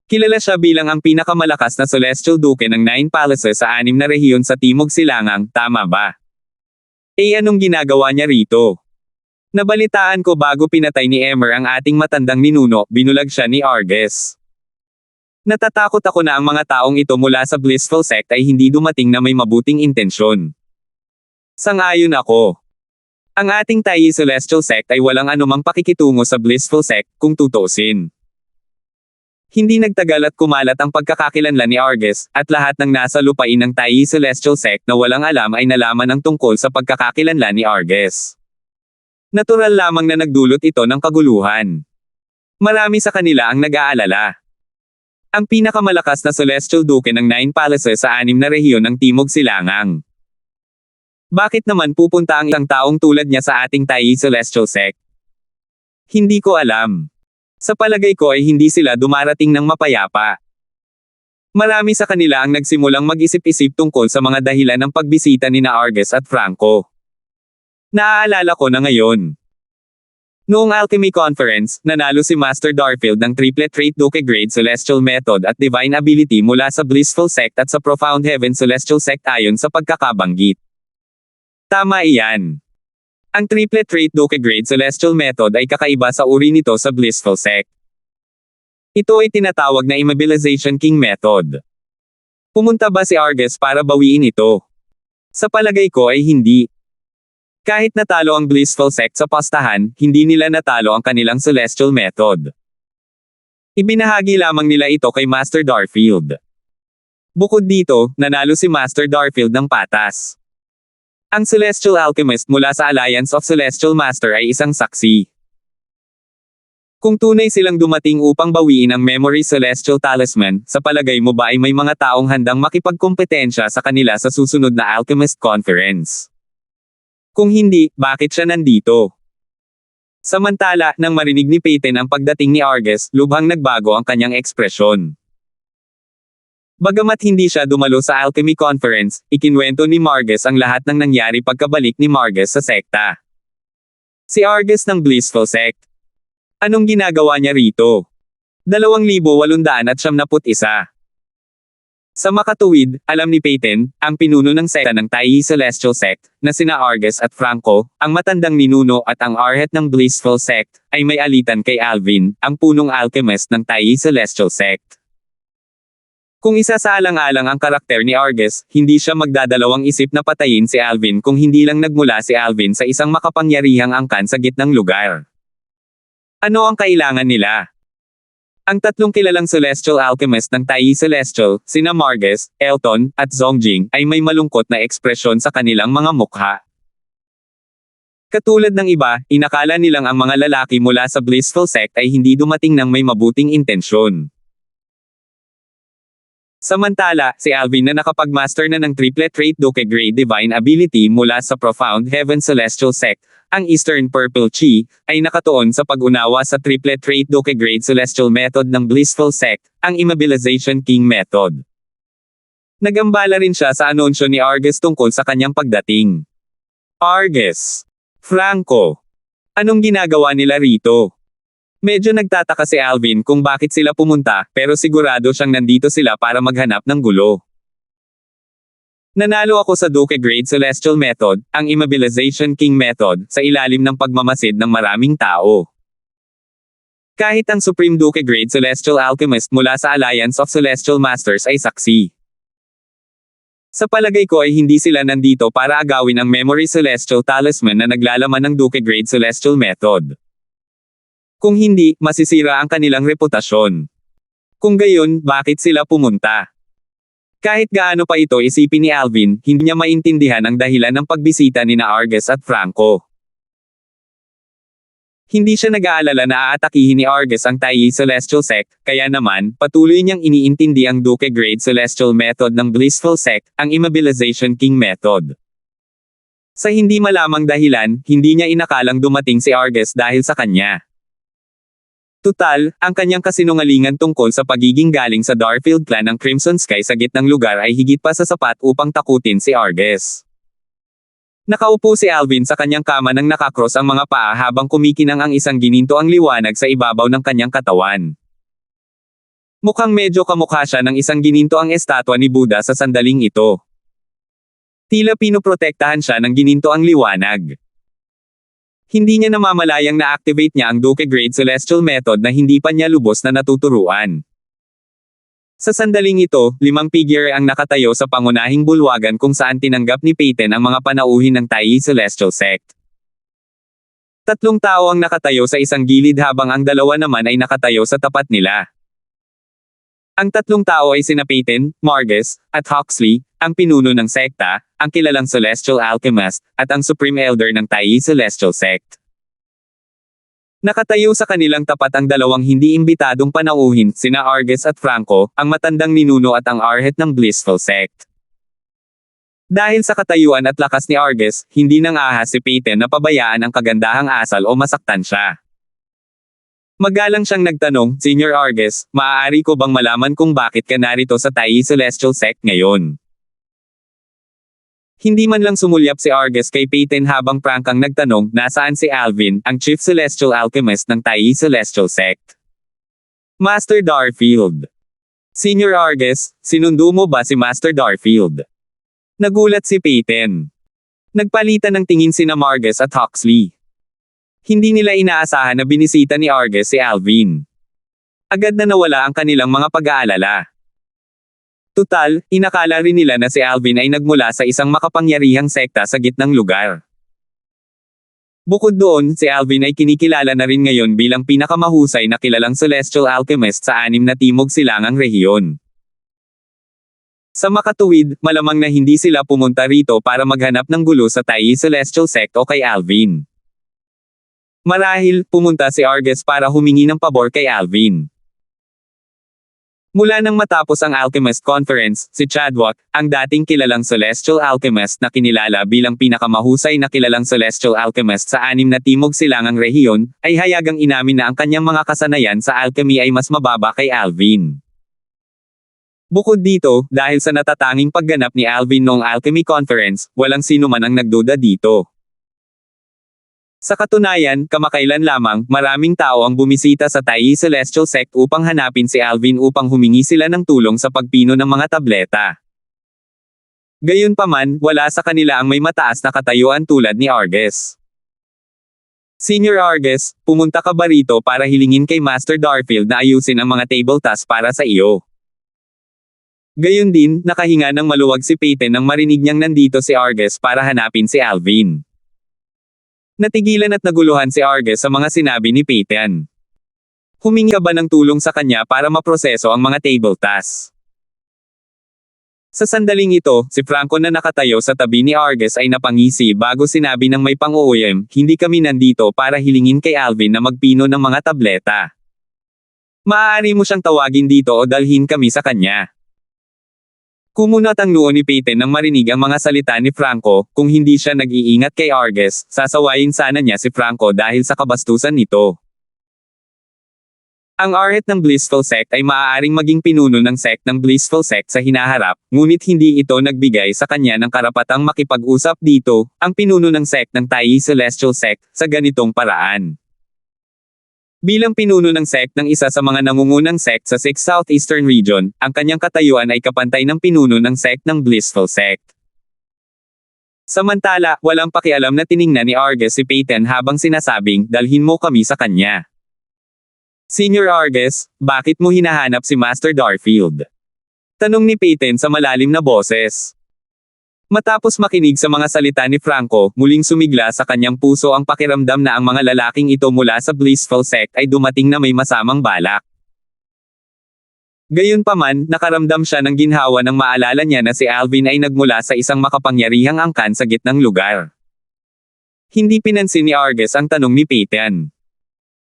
Speaker 1: Kilala siya bilang ang pinakamalakas na Celestial Duke ng Nine Palaces sa 6 na rehiyon sa Timog Silangang, tama ba? Anong ginagawa niya rito? Nabalitaan ko bago pinatay ni Emer ang ating matandang ninuno, binulag siya ni Argus. Natatakot ako na ang mga taong ito mula sa Blissful Sect ay hindi dumating na may mabuting intensyon. Sang-ayon ako. Ang ating Taiyi Celestial Sect ay walang anumang pakikitungo sa Blissful Sect, kung tutuusin. Hindi nagtagal at kumalat ang pagkakakilanlan ni Argus, at lahat ng nasa lupain ng Taiyi Celestial Sect na walang alam ay nalaman ang tungkol sa pagkakakilanlan ni Argus. Natural lamang na nagdulot ito ng kaguluhan. Marami sa kanila ang nag-aalala. Ang pinakamalakas na Celestial Duke ng Nine Palaces sa 6 na rehiyon ng Timog Silangang. Bakit naman pupunta ang isang taong tulad niya sa ating Taiyi Celestial Sect? Hindi ko alam. Sa palagay ko ay hindi sila dumarating ng mapayapa. Marami sa kanila ang nagsimulang mag-isip-isip tungkol sa mga dahilan ng pagbisita ni Argus at Franco. Naaalala ko na ngayon. Noong Alchemy Conference, nanalo si Master Darfield ng Triplet Trait Duke Grade Celestial Method at Divine Ability mula sa Blissful Sect at sa Profound Heaven Celestial Sect ayon sa pagkakabanggit. Tama iyan. Ang Triplet Trait Duke Grade Celestial Method ay kakaiba sa uri nito sa Blissful Sect. Ito ay tinatawag na Immobilization King Method. Pumunta ba si Argus para bawiin ito? Sa palagay ko ay hindi. Kahit natalo ang Blissful Sect sa pastahan, hindi nila natalo ang kanilang Celestial Method. Ibinahagi lamang nila ito kay Master Darfield. Bukod dito, nanalo si Master Darfield ng patas. Ang Celestial Alchemist mula sa Alliance of Celestial Master ay isang saksi. Kung tunay silang dumating upang bawiin ang Memory Celestial Talisman, sa palagay mo ba ay may mga taong handang makipagkompetensya sa kanila sa susunod na Alchemist Conference? Kung hindi, bakit siya nandito? Samantala, nang marinig ni Peyton ang pagdating ni Argus, lubhang nagbago ang kanyang ekspresyon. Bagamat hindi siya dumalo sa Alchemy Conference, ikinwento ni Margus ang lahat ng nangyari pagkabalik ni Margus sa sekta. Si Argus ng Blissful Sect. Anong ginagawa niya rito? 2,871. Sa makatuwid, alam ni Peyton, ang pinuno ng sekta ng Tayi Celestial Sect, na sina Argus at Franco, ang matandang ninuno at ang arhet ng Blissful Sect, ay may alitan kay Alvin, ang punong alchemist ng Tayi Celestial Sect. Kung isa sa alang-alang ang karakter ni Argus, hindi siya magdadalawang isip na patayin si Alvin kung hindi lang nagmula si Alvin sa isang makapangyarihang angkan sa gitnang lugar. Ano ang kailangan nila? Ang tatlong kilalang celestial alchemist ng Tayi Celestial, sina Margus, Elton, at Zongjing, ay may malungkot na ekspresyon sa kanilang mga mukha. Katulad ng iba, inakala nilang ang mga lalaki mula sa Blissful Sect ay hindi dumating ng may mabuting intensyon. Samantala, si Alvin na nakapag-master na ng Triplet Trait Duke Grade Divine Ability mula sa Profound Heaven Celestial Sect, ang Eastern Purple Chi, ay nakatuon sa pag-unawa sa Triplet Trait Duke Grade Celestial Method ng Blissful Sect, ang Immobilization King Method. Nagambala rin siya sa anunsyo ni Argus tungkol sa kanyang pagdating. Argus. Franco. Anong ginagawa nila rito? Medyo nagtataka si Alvin kung bakit sila pumunta, pero sigurado siyang nandito sila para maghanap ng gulo. Nanalo ako sa Duke Grade Celestial Method, ang Immobilization King Method, sa ilalim ng pagmamasid ng maraming tao. Kahit ang Supreme Duke Grade Celestial Alchemist mula sa Alliance of Celestial Masters ay saksi. Sa palagay ko ay hindi sila nandito para agawin ang Memory Celestial Talisman na naglalaman ng Duke Grade Celestial Method. Kung hindi, masisira ang kanilang reputasyon. Kung gayon, bakit sila pumunta? Kahit gaano pa ito isipin ni Alvin, hindi niya maintindihan ang dahilan ng pagbisita ni na Argus at Franco. Hindi siya nag-aalala na aatakihin ni Argus ang Tayi Celestial Sect, kaya naman, patuloy niyang iniintindi ang Duke Grade Celestial Method ng Blissful Sect, ang Immobilization King Method. Sa hindi malamang dahilan, hindi niya inakalang dumating si Argus dahil sa kanya. Tutal, ang kanyang kasinungalingan tungkol sa pagiging galing sa Darfield clan ng Crimson Sky sa gitnang lugar ay higit pa sa sapat upang takutin si Argus. Nakaupo si Alvin sa kanyang kama nang nakakross ang mga paa habang kumikinang ang isang gininto ang liwanag sa ibabaw ng kanyang katawan. Mukhang medyo kamukha siya ng isang gininto ang estatwa ni Buddha sa sandaling ito. Tila pinoprotektahan siya ng gininto ang liwanag. Hindi niya namamalayang na-activate niya ang Duke Grade Celestial Method na hindi pa niya lubos na natuturuan. Sa sandaling ito, 5 figure ang nakatayo sa pangunahing bulwagan kung saan tinanggap ni Peyton ang mga panauhin ng Tayi Celestial Sect. 3 tao ang nakatayo sa isang gilid habang ang 2 naman ay nakatayo sa tapat nila. Ang 3 tao ay sina Peyton, Margus, at Huxley, ang pinuno ng sekta, ang kilalang Celestial Alchemist, at ang Supreme Elder ng Tayi Celestial Sect. Nakatayo sa kanilang tapat ang 2 hindi imbitadong panauhin, sina Argus at Franco, ang matandang ninuno at ang arhet ng Blissful Sect. Dahil sa katayuan at lakas ni Argus, hindi nang ahas si Peyton na pabayaan ang kagandahang asal o masaktan siya. Magalang siyang nagtanong, Senior Argus, maaari ko bang malaman kung bakit ka narito sa Tayi Celestial Sect ngayon? Hindi man lang sumulyap si Argus kay Peyton habang prangkang nagtanong, nasaan si Alvin, ang Chief Celestial Alchemist ng Tayi Celestial Sect? Master Darfield. Senior Argus, sinundo mo ba si Master Darfield? Nagulat si Peyton. Nagpalitan ng tingin sina Margus at Huxley. Hindi nila inaasahan na binisita ni Argus si Alvin. Agad na nawala ang kanilang mga pag-aalala. Tutal, inakala rin nila na si Alvin ay nagmula sa isang makapangyarihang sekta sa gitnang lugar. Bukod doon, si Alvin ay kinikilala na rin ngayon bilang pinakamahusay na kilalang Celestial Alchemist sa 6 na Timog Silangang rehiyon. Sa makatuwid, malamang na hindi sila pumunta rito para maghanap ng gulo sa Tayi Celestial Sect o kay Alvin. Marahil, pumunta si Argus para humingi ng pabor kay Alvin. Mula nang matapos ang Alchemist Conference, si Chadwick, ang dating kilalang Celestial Alchemist na kinilala bilang pinakamahusay na kilalang Celestial Alchemist sa 6 na Timog Silangang rehiyon, ay hayagang inamin na ang kanyang mga kasanayan sa alchemy ay mas mababa kay Alvin. Bukod dito, dahil sa natatanging pagganap ni Alvin noong Alchemy Conference, walang sino man ang nagduda dito. Sa katunayan, kamakailan lamang, maraming tao ang bumisita sa Tayi Celestial Sect upang hanapin si Alvin upang humingi sila ng tulong sa pagpino ng mga tableta. Gayunpaman, wala sa kanila ang may mataas na katayuan tulad ni Arges. Senior Arges, pumunta ka ba rito para hilingin kay Master Darfield na ayusin ang mga table tasks para sa iyo? Gayon din, nakahinga ng maluwag si Peyton nang marinig niyang nandito si Arges para hanapin si Alvin. Natigilan at naguluhan si Arges sa mga sinabi ni Peyton. Humingi ka ba ng tulong sa kanya para maproseso ang mga table tasks? Sa sandaling ito, si Franco na nakatayo sa tabi ni Arges ay napangisi bago sinabi ng may pang-uuyam, hindi kami nandito para hilingin kay Alvin na magpino ng mga tableta. Maaari mo siyang tawagin dito o dalhin kami sa kanya. Kumunat ang noo ni Peyton nang marinig ang mga salita ni Franco, kung hindi siya nag-iingat kay Arges, sasawayin sana niya si Franco dahil sa kabastusan nito. Ang Arhet ng Blissful Sect ay maaaring maging pinuno ng sect ng Blissful Sect sa hinaharap, ngunit hindi ito nagbigay sa kanya ng karapatang makipag-usap dito, ang pinuno ng sect ng Tayi Celestial Sect, sa ganitong paraan. Bilang pinuno ng sect ng isa sa mga nangungunang sect sa 6 Southeastern Region, ang kanyang katayuan ay kapantay ng pinuno ng sect ng Blissful Sect. Samantala, walang pakialam na tiningnan ni Arges si Peyton habang sinasabing, dalhin mo kami sa kanya. Senior Arges, bakit mo hinahanap si Master Darfield? Tanong ni Peyton sa malalim na boses. Matapos makinig sa mga salita ni Franco, muling sumigla sa kanyang puso ang pakiramdam na ang mga lalaking ito mula sa Blissful Sect ay dumating na may masamang balak. Gayunpaman, nakaramdam siya ng ginhawa nang maalala niya na si Alvin ay nagmula sa isang makapangyarihang angkan sa gitnang lugar. Hindi pinansin ni Arges ang tanong ni Peyton.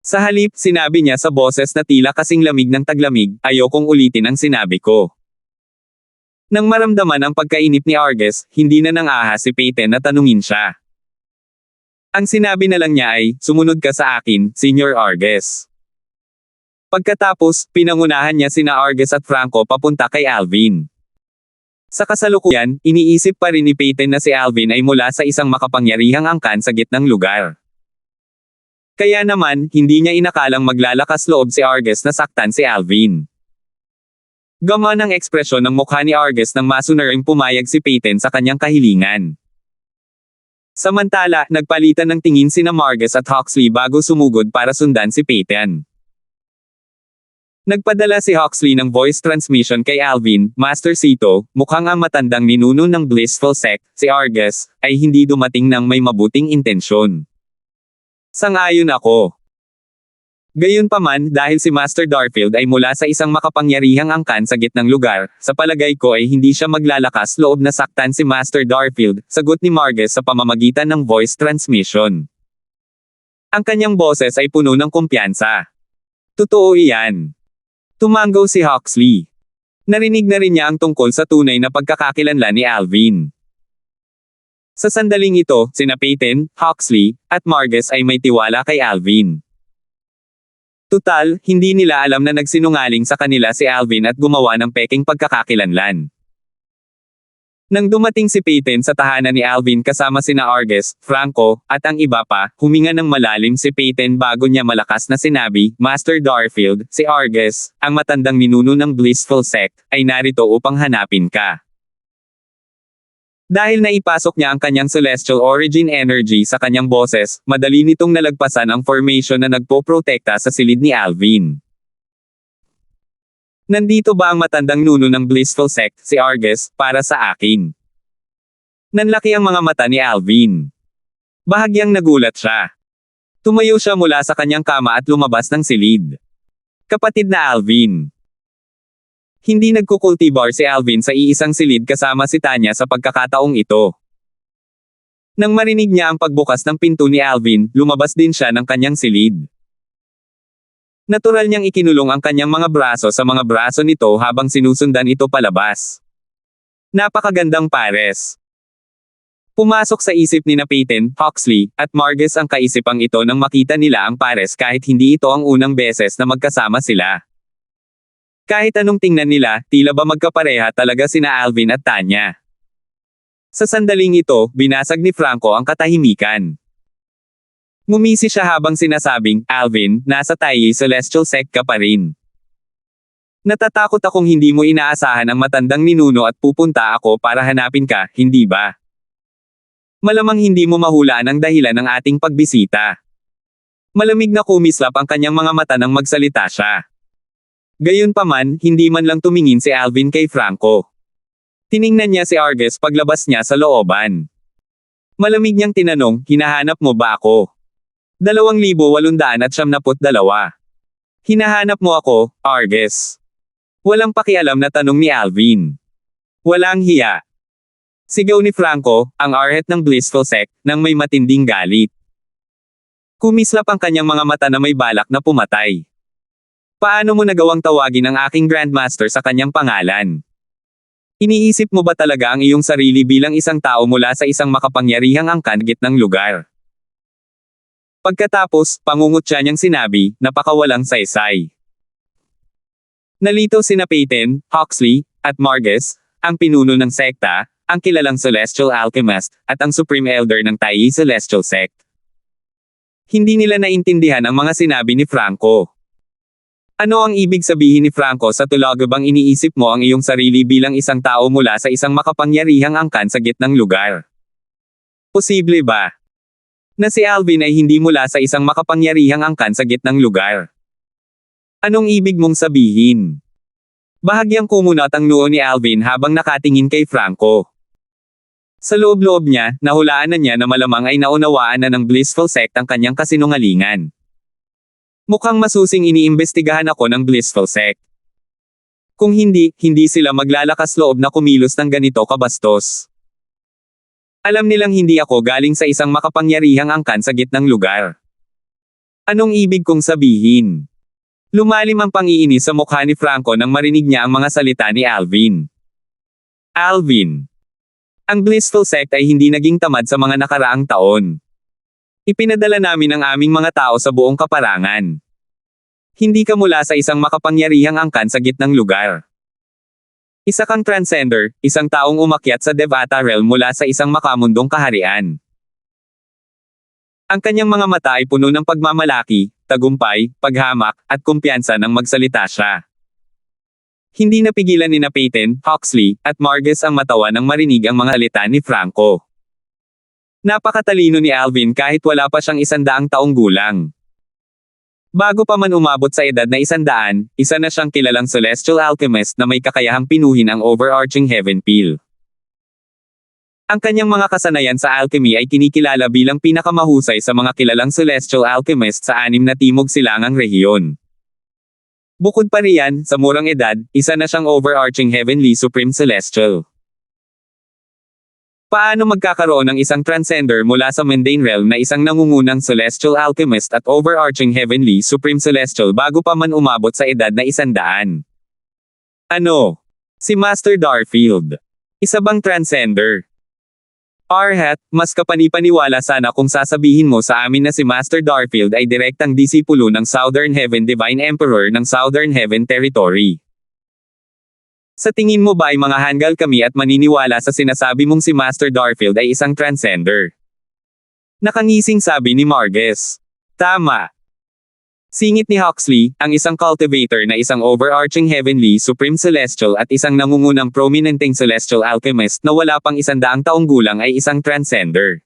Speaker 1: Sa halip, sinabi niya sa boses na tila kasing lamig ng taglamig, ayokong ulitin ang sinabi ko. Nang maramdaman ang pagkainip ni Arges, hindi na nang-ahas si Peyton na tanungin siya. Ang sinabi na lang niya ay, sumunod ka sa akin, Senior Arges. Pagkatapos, pinangunahan niya sina Arges at Franco papunta kay Alvin. Sa kasalukuyan, iniisip pa rin ni Peyton na si Alvin ay mula sa isang makapangyarihang angkan sa gitnang lugar. Kaya naman, hindi niya inakalang maglalakas loob si Arges na saktan si Alvin. Gama ng ekspresyon ng mukha ni Arges nang masunaring pumayag si Peyton sa kanyang kahilingan. Samantala, nagpalitan ng tingin sina Marges at Huxley bago sumugod para sundan si Peyton. Nagpadala si Huxley ng voice transmission kay Alvin, Master Sito, mukhang ang matandang ninuno ng Blissful Sect, si Arges, ay hindi dumating ng may mabuting intensyon. Sang-ayon ako. Gayunpaman, dahil si Master Darfield ay mula sa isang makapangyarihang angkan sa gitnang lugar, sa palagay ko ay hindi siya maglalakas loob na saktan si Master Darfield, sagot ni Marges sa pamamagitan ng voice transmission. Ang kanyang boses ay puno ng kumpiyansa. Totoo iyan. Tumango si Huxley. Narinig na rin niya ang tungkol sa tunay na pagkakakilanlan ni Alvin. Sa sandaling ito, sina Peyton, Huxley, at Marges ay may tiwala kay Alvin. Tutal, hindi nila alam na nagsinungaling sa kanila si Alvin at gumawa ng peking pagkakakilanlan. Nang dumating si Peyton sa tahanan ni Alvin kasama sina Arges, Franco, at ang iba pa, huminga ng malalim si Peyton bago niya malakas na sinabi, Master Darfield, si Arges, ang matandang ninuno ng Blissful Sect, ay narito upang hanapin ka. Dahil naipasok niya ang kanyang celestial origin energy sa kanyang boses, madali nitong nalagpasan ang formation na nagpoprotekta sa silid ni Alvin. Nandito ba ang matandang nuno ng Blissful Sect, si Arges, para sa akin? Nanlaki ang mga mata ni Alvin. Bahagyang nagulat siya. Tumayo siya mula sa kanyang kama at lumabas ng silid. Kapatid na Alvin. Hindi nagkukultibar si Alvin sa iisang silid kasama si Tanya sa pagkakataong ito. Nang marinig niya ang pagbukas ng pinto ni Alvin, lumabas din siya ng kanyang silid. Natural niyang ikinulong ang kanyang mga braso sa mga braso nito habang sinusundan ito palabas. Napakagandang pares. Pumasok sa isip ni Peyton, Huxley, at Marges ang kaisipang ito nang makita nila ang pares kahit hindi ito ang unang beses na magkasama sila. Kahit anong tingnan nila, tila ba magkapareha talaga sina Alvin at Tanya. Sa sandaling ito, binasag ni Franco ang katahimikan. Ngumisi siya habang sinasabing, Alvin, nasa Taiyi Celestial Sect ka pa rin. Natatakot akong hindi mo inaasahan ang matandang ninuno at pupunta ako para hanapin ka, hindi ba? Malamang hindi mo mahulaan ang dahilan ng ating pagbisita. Malamig na kumislap ang kanyang mga mata nang magsalita siya. Gayunpaman, hindi man lang tumingin si Alvin kay Franco. Tiningnan niya si Argus paglabas niya sa looban. Malamig niyang tinanong, hinahanap mo ba ako? 2,872. Hinahanap mo ako, Argus? Walang pakialam na tanong ni Alvin. Walang hiya. Sigaw ni Franco, ang arhet ng Blissful Sect, nang may matinding galit. Kumislap ang kanyang mga mata na may balak na pumatay. Paano mo nagawang tawagin ang aking Grandmaster sa kanyang pangalan? Iniisip mo ba talaga ang iyong sarili bilang isang tao mula sa isang makapangyarihang angkan gitnang lugar? Pagkatapos, pangungutya niyang sinabi, napakawalang saysay. Nalito sina Peyton, Huxley, at Margus, ang pinuno ng sekta, ang kilalang Celestial Alchemist, at ang Supreme Elder ng Taiyi Celestial Sect. Hindi nila naintindihan ang mga sinabi ni Franco. Ano ang ibig sabihin ni Franco sa tulaga bang iniisip mo ang iyong sarili bilang isang tao mula sa isang makapangyarihang angkan sa gitnang lugar? Posible ba na si Alvin ay hindi mula sa isang makapangyarihang angkan sa gitnang lugar? Anong ibig mong sabihin? Bahagyang kumunat ang noo ni Alvin habang nakatingin kay Franco. Sa loob-loob niya, nahulaan na niya na malamang ay naunawaan na ng Blissful Sect ang kanyang kasinungalingan. Mukhang masusing iniimbestigahan ako ng Blissful Sect. Kung hindi, hindi sila maglalakas loob na kumilos ng ganito kabastos. Alam nilang hindi ako galing sa isang makapangyarihang angkan sa gitnang lugar. Anong ibig kong sabihin? Lumalim ang pang-iinis sa mukha ni Franco nang marinig niya ang mga salita ni Alvin. Alvin. Ang Blissful Sect ay hindi naging tamad sa mga nakaraang taon. Ipinadala namin ang aming mga tao sa buong kaparangan. Hindi ka mula sa isang makapangyarihang angkan sa gitnang lugar. Isa kang transcender, isang taong umakyat sa Devata Realm mula sa isang makamundong kaharian. Ang kanyang mga mata ay puno ng pagmamalaki, tagumpay, paghamak, at kumpiyansa nang magsalita siya. Hindi napigilan ni Peyton, Huxley, at Margus ang matawa nang marinig ang mga salita ni Franco. Napakatalino ni Alvin kahit wala pa siyang 100 taong gulang. Bago pa man umabot sa edad na 100, isa na siyang kilalang Celestial Alchemist na may kakayahang pinuhin ang overarching Heaven Peel. Ang kanyang mga kasanayan sa alchemy ay kinikilala bilang pinakamahusay sa mga kilalang Celestial Alchemist sa 6 na timog silangang rehiyon. Bukod pa riyan, sa murang edad, isa na siyang overarching Heavenly Supreme Celestial. Paano magkakaroon ng isang transcender mula sa mundane realm na isang nangungunang Celestial Alchemist at overarching Heavenly Supreme Celestial bago pa man umabot sa edad na 100? Ano? Si Master Darfield. Isa bang transcender? Arhat, mas kapani-paniwala sana kung sasabihin mo sa amin na si Master Darfield ay direktang disipulo ng Southern Heaven Divine Emperor ng Southern Heaven Territory. Sa tingin mo ba ay mga hanggal kami at maniniwala sa sinasabi mong si Master Darfield ay isang transcender? Nakangising sabi ni Margus. Tama. Singit ni Huxley, ang isang cultivator na isang overarching Heavenly Supreme Celestial at isang nangungunang prominenteng Celestial Alchemist na wala pang 100 taong gulang ay isang transcender.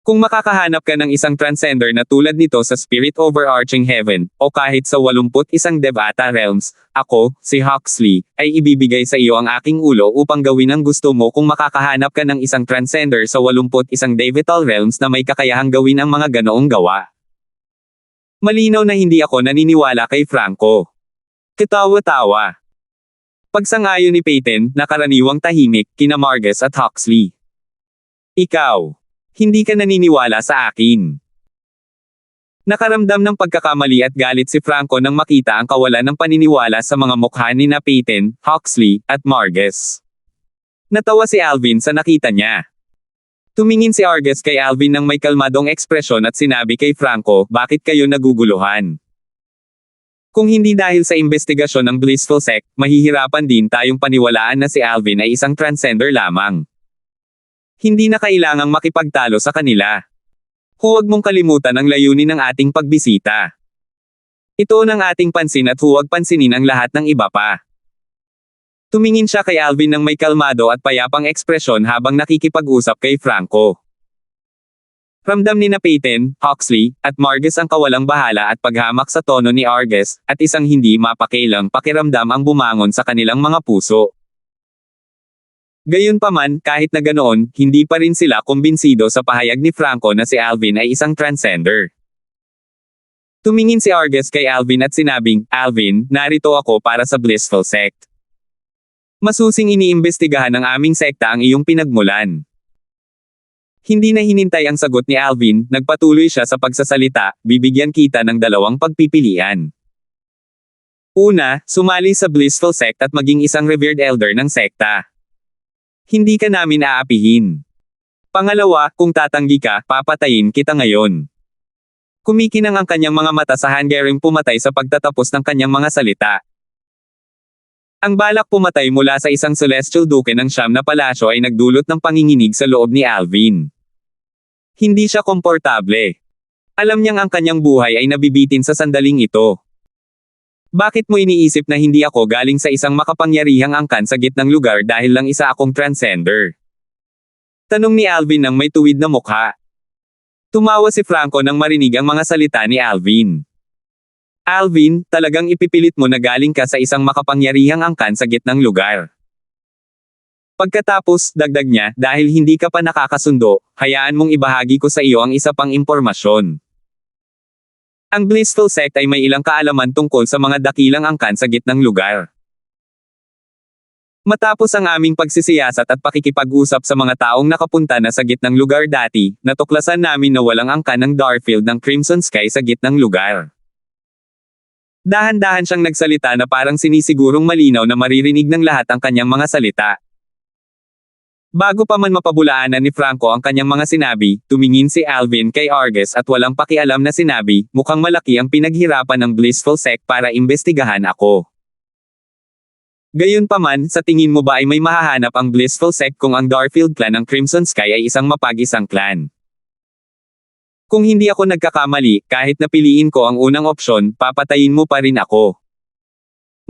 Speaker 1: Kung makakahanap ka ng isang transcender na tulad nito sa Spirit Overarching Heaven, o kahit sa 81 Devata Realms, ako, si Huxley, ay ibibigay sa iyo ang aking ulo upang gawin ang gusto mo kung makakahanap ka ng isang transcender sa 81 Devatal Realms na may kakayahang gawin ang mga ganoong gawa. Malinaw na hindi ako naniniwala kay Franco. Katawa-tawa. Pagsangayon ni Peyton, na karaniwang tahimik, kina Margus at Huxley. Ikaw. Hindi ka naniniwala sa akin. Nakaramdam ng pagkakamali at galit si Franco nang makita ang kawalan ng paniniwala sa mga mukha ni Peyton, Huxley, at Margus. Natawa si Alvin sa nakita niya. Tumingin si Argus kay Alvin nang may kalmadong ekspresyon at sinabi kay Franco, bakit kayo naguguluhan? Kung hindi dahil sa investigasyon ng Blissful Sect, mahihirapan din tayong paniwalaan na si Alvin ay isang transcender lamang. Hindi na kailangang makipagtalo sa kanila. Huwag mong kalimutan ang layunin ng ating pagbisita. Ito ang ating pansin at huwag pansinin ang lahat ng iba pa. Tumingin siya kay Alvin ng may kalmado at payapang ekspresyon habang nakikipag-usap kay Franco. Ramdam ni Peyton, Huxley, at Margus ang kawalang bahala at paghamak sa tono ni Argus, at isang hindi mapakialam pakiramdam ang bumangon sa kanilang mga puso. Gayunpaman, kahit na ganoon, hindi pa rin sila kumbinsido sa pahayag ni Franco na si Alvin ay isang transcender. Tumingin si Argus kay Alvin at sinabing, "Alvin, narito ako para sa Blissful Sect. Masusing iniimbestigahan ng aming sekta ang iyong pinagmulan." Hindi na hinintay ang sagot ni Alvin, nagpatuloy siya sa pagsasalita, "Bibigyan kita ng dalawang pagpipilian. Una, sumali sa Blissful Sect at maging isang revered elder ng sekta. Hindi ka namin aapihin. Pangalawa, kung tatanggi ka, papatayin kita ngayon." Kumikinang ang kanyang mga mata sa hanggaring pumatay sa pagtatapos ng kanyang mga salita. Ang balak pumatay mula sa isang celestial duke ng Siyam na palasyo ay nagdulot ng panginginig sa loob ni Alvin. Hindi siya komportable. Alam niyang ang kanyang buhay ay nabibitin sa sandaling ito. "Bakit mo iniisip na hindi ako galing sa isang makapangyarihang angkan sa gitnang lugar dahil lang isa akong transcender?" Tanong ni Alvin ng may tuwid na mukha. Tumawa si Franco nang marinig ang mga salita ni Alvin. "Alvin, talagang ipipilit mo na galing ka sa isang makapangyarihang angkan sa gitnang lugar. Pagkatapos, dagdag niya, dahil hindi ka pa nakakasundo, hayaan mong ibahagi ko sa iyo ang isa pang impormasyon. Ang Blissful Sect ay may ilang kaalaman tungkol sa mga dakilang angkan sa gitnang lugar. Matapos ang aming pagsisiyasat at pakikipag-usap sa mga taong nakapunta na sa gitnang lugar dati, natuklasan namin na walang angkan ng Darfield ng Crimson Sky sa gitnang lugar." Dahan-dahan siyang nagsalita na parang sinisigurong malinaw na maririnig ng lahat ang kanyang mga salita. Bago pa man mapabulaanan ni Franco ang kanyang mga sinabi, tumingin si Alvin kay Argus at walang pakialam na sinabi, "Mukhang malaki ang pinaghirapan ng Blissful Sect para imbestigahan ako. Gayunpaman, sa tingin mo ba ay may mahahanap ang Blissful Sect kung ang Darfield clan ng Crimson Sky ay isang mapag-isang clan? Kung hindi ako nagkakamali, kahit napiliin ko ang unang opsyon, papatayin mo pa rin ako.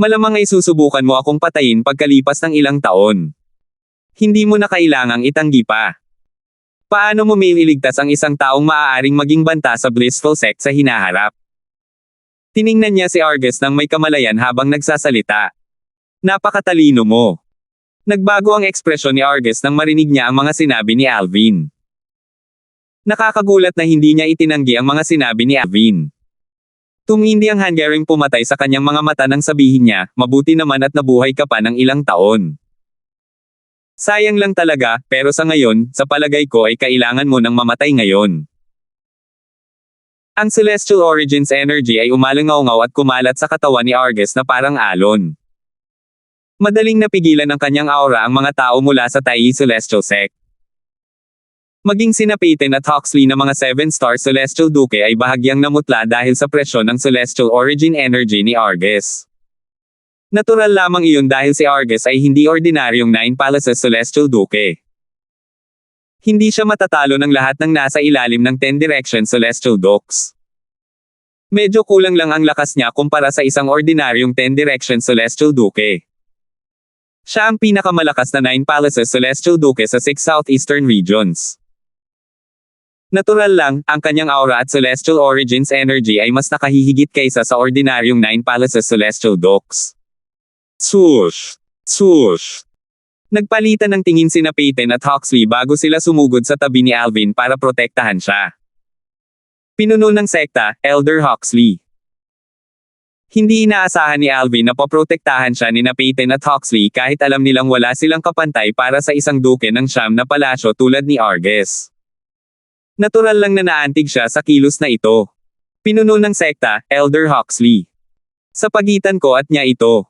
Speaker 1: Malamang ay susubukan mo akong patayin pagkalipas ng ilang taon. Hindi mo na kailangang itanggi pa. Paano mo may iligtas ang isang taong maaaring maging banta sa Blissful Sect sa hinaharap?" Tiningnan niya si Argus nang may kamalayan habang nagsasalita. "Napakatalino mo." Nagbago ang ekspresyon ni Argus nang marinig niya ang mga sinabi ni Alvin. Nakakagulat na hindi niya itinanggi ang mga sinabi ni Alvin. Tumindi ang hanggaring pumatay sa kanyang mga mata nang sabihin niya, "Mabuti naman at nabuhay ka pa ng ilang taon. Sayang lang talaga, pero sa ngayon, sa palagay ko ay kailangan mo nang mamatay ngayon." Ang Celestial Origins energy ay umalangaw at kumalat sa katawan ni Argus na parang alon. Madaling napigilan ng kanyang aura ang mga tao mula sa Tai Celestial Sect. Maging sina Peyton at Huxley na mga 7-star Celestial Duke ay bahagyang namutla dahil sa presyon ng Celestial Origin energy ni Argus. Natural lamang iyon dahil si Argus ay hindi ordinaryong 9 Palaces Celestial Duke. Hindi siya matatalo ng lahat ng nasa ilalim ng 10 Direction Celestial Dukes. Medyo kulang lang ang lakas niya kumpara sa isang ordinaryong 10 Direction Celestial Duke. Siya ang pinakamalakas na 9 Palaces Celestial Duke sa 6 Southeastern Regions. Natural lang, ang kanyang aura at Celestial Origins energy ay mas nakahihigit kaysa sa ordinaryong 9 Palaces Celestial Dukes. Swoosh! Swoosh! Nagpalitan ng tingin sina Peyton at Huxley bago sila sumugod sa tabi ni Alvin para protektahan siya. Pinuno ng sekta, Elder Huxley. Hindi inaasahan ni Alvin na paprotektahan siya ni Peyton at Huxley kahit alam nilang wala silang kapantay para sa isang duke ng Siyam na palasyo tulad ni Argus. Natural lang na naantig siya sa kilos na ito. Pinuno ng sekta, Elder Huxley. Sa pagitan ko at niya ito.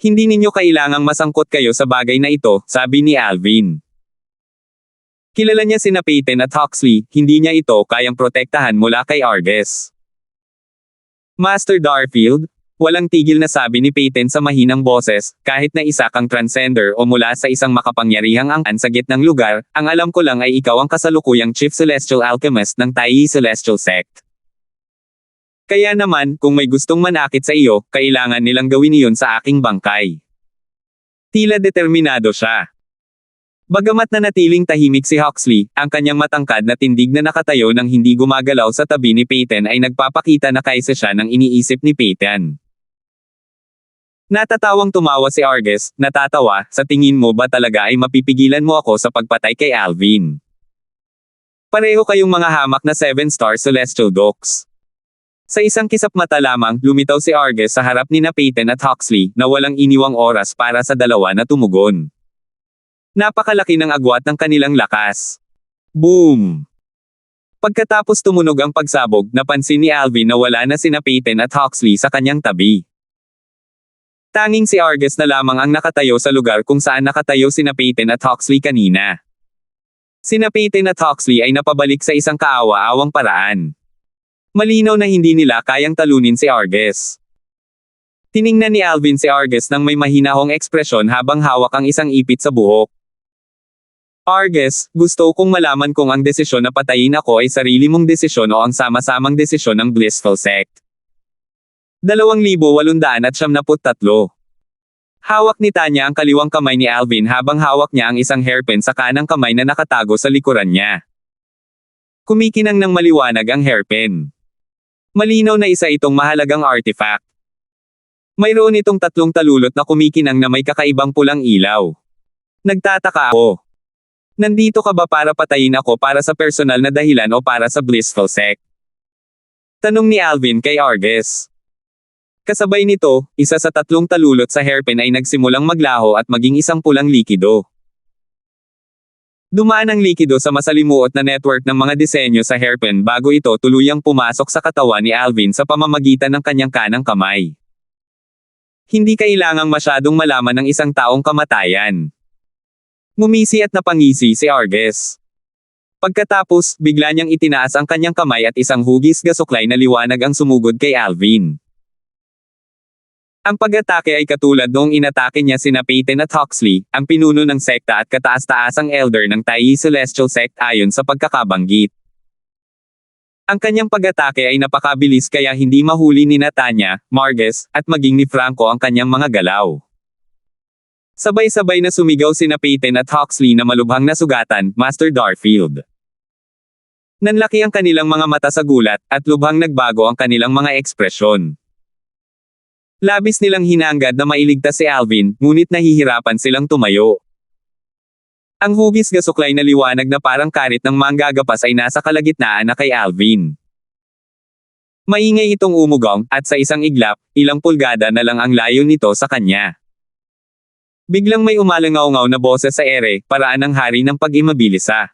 Speaker 1: Hindi ninyo kailangang masangkot kayo sa bagay na ito, sabi ni Alvin. Kilala niya sina Peyton at Huxley, hindi niya ito kayang protektahan mula kay Argus. Master Darfield, Walang tigil na sabi ni Peyton sa mahinang boses, kahit na isa kang transcender o mula sa isang makapangyarihang angkan sa gitnang lugar, ang alam ko lang ay ikaw ang kasalukuyang Chief Celestial Alchemist ng Taiyi Celestial Sect. Kaya naman, kung may gustong manakit sa iyo, kailangan nilang gawin iyon sa aking bangkay. Tila determinado siya. Bagamat nanatiling tahimik si Huxley, ang kanyang matangkad na tindig na nakatayo nang hindi gumagalaw sa tabi ni Peyton ay nagpapakita na kaisa siya ng iniisip ni Peyton. Natatawang tumawa si Argus, natatawa, sa tingin mo ba talaga ay mapipigilan mo ako sa pagpatay kay Alvin? Pareho kayong mga hamak na 7-star Celestial Dogs. Sa isang kisap mata lamang, lumitaw si Argus sa harap ni na Peyton at Huxley, na walang iniwang oras para sa dalawa na tumugon. Napakalaki ng agwat ng kanilang lakas. Boom! Pagkatapos tumunog ang pagsabog, napansin ni Alvin na wala na sina Peyton at Huxley sa kanyang tabi. Tanging si Argus na lamang ang nakatayo sa lugar kung saan nakatayo sina Peyton at Huxley kanina. Sina Peyton at Huxley ay napabalik sa isang kaawa-awang paraan. Malinaw na hindi nila kayang talunin si Argus. Tiningnan ni Alvin si Argus nang may mahinahong ekspresyon habang hawak ang isang ipit sa buhok. Argus, gusto kong malaman kung ang desisyon na patayin ako ay sarili mong desisyon o ang sama-samang desisyon ng Blissful Sect. 2,873. Hawak ni Tanya ang kaliwang kamay ni Alvin habang hawak niya ang isang hairpin sa kanang kamay na nakatago sa likuran niya. Kumikinang ng maliwanag ang hairpin. Malinaw na isa itong mahalagang artifact. Mayroon itong 3 talulot na kumikinang na may kakaibang pulang ilaw. Nagtataka ako. Nandito ka ba para patayin ako para sa personal na dahilan o para sa Blissful Sect? Tanong ni Alvin kay Argus. Kasabay nito, isa sa 3 talulot sa hairpin ay nagsimulang maglaho at maging isang pulang likido. Dumaan ang likido sa masalimuot na network ng mga disenyo sa hairpin bago ito tuluyang pumasok sa katawan ni Alvin sa pamamagitan ng kanyang kanang kamay. Hindi kailangang masyadong malaman ng isang taong kamatayan. Ngumisi at napangisi si Argus. Pagkatapos, bigla niyang itinaas ang kanyang kamay at isang hugis gasuklay na liwanag ang sumugod kay Alvin. Ang pag-atake ay katulad noong inatake niya sina Peyton at Huxley, ang pinuno ng sekta at kataas-taasang elder ng Taiyi Celestial Sect ayon sa pagkakabanggit. Ang kanyang pag-atake ay napakabilis kaya hindi mahuli ni Tanya, Margus, at maging ni Franco ang kanyang mga galaw. Sabay-sabay na sumigaw sina Peyton at Huxley na malubhang nasugatan, Master Darfield. Nanlaki ang kanilang mga mata sa gulat, at lubhang nagbago ang kanilang mga ekspresyon. Labis nilang hinanggad na mailigtas si Alvin, ngunit nahihirapan silang tumayo. Ang hugis gasuklay na liwanag na parang karit ng manggagapas ay nasa kalagitnaan na kay Alvin. Maingay itong umugong, at sa isang iglap, ilang pulgada na lang ang layo nito sa kanya. Biglang may umalangaw-ngaw na boses sa ere, paraan ng hari ng pag-imabilisa.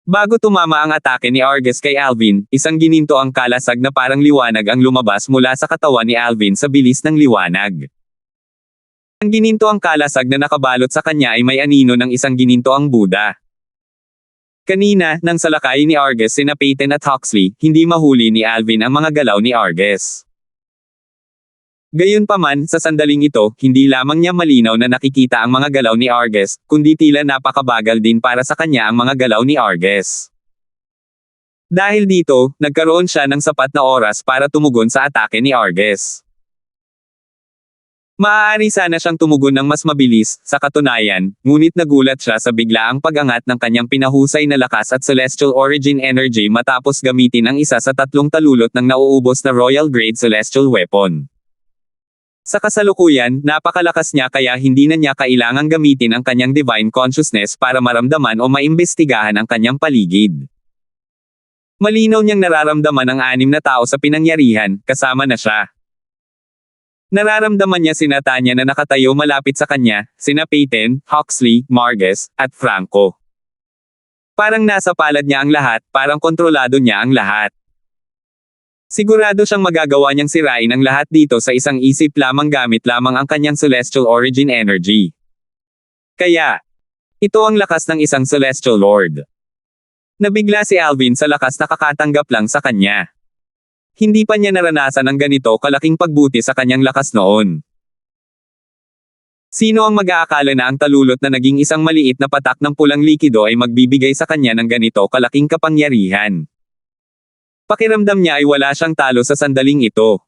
Speaker 1: Bago tumama ang atake ni Argus kay Alvin, isang gininto ang kalasag na parang liwanag ang lumabas mula sa katawan ni Alvin sa bilis ng liwanag. Ang gininto ang kalasag na nakabalot sa kanya ay may anino ng isang gininto ang Buddha. Kanina, nang salakay ni Argus sina Peyton at Huxley, hindi mahuli ni Alvin ang mga galaw ni Argus. Gayunpaman, sa sandaling ito, hindi lamang niya malinaw na nakikita ang mga galaw ni Argus, kundi tila napakabagal din para sa kanya ang mga galaw ni Argus. Dahil dito, nagkaroon siya ng sapat na oras para tumugon sa atake ni Argus. Maaari sana siyang tumugon ng mas mabilis, sa katunayan, ngunit nagulat siya sa biglaang pag-angat ng kanyang pinahusay na lakas at celestial origin energy matapos gamitin ang isa sa 3 talulot ng nauubos na Royal Grade Celestial Weapon. Sa kasalukuyan, napakalakas niya kaya hindi na niya kailangang gamitin ang kanyang divine consciousness para maramdaman o maimbestigahan ang kanyang paligid. Malinaw niyang nararamdaman ang 6 na tao sa pinangyarihan, kasama na siya. Nararamdaman niya sina Tanya na nakatayo malapit sa kanya, sina Peyton, Huxley, Margus, at Franco. Parang nasa palad niya ang lahat, parang kontrolado niya ang lahat. Sigurado siyang magagawa niyang sirain ang lahat dito sa isang isip lamang gamit lamang ang kanyang celestial origin energy. Kaya, ito ang lakas ng isang celestial lord. Nabigla si Alvin sa lakas na kakatanggap lang sa kanya. Hindi pa niya naranasan ang ganito kalaking pagbuti sa kanyang lakas noon. Sino ang mag-aakala na ang talulot na naging isang maliit na patak ng pulang likido ay magbibigay sa kanya ng ganito kalaking kapangyarihan? Pakiramdam niya ay wala siyang talo sa sandaling ito.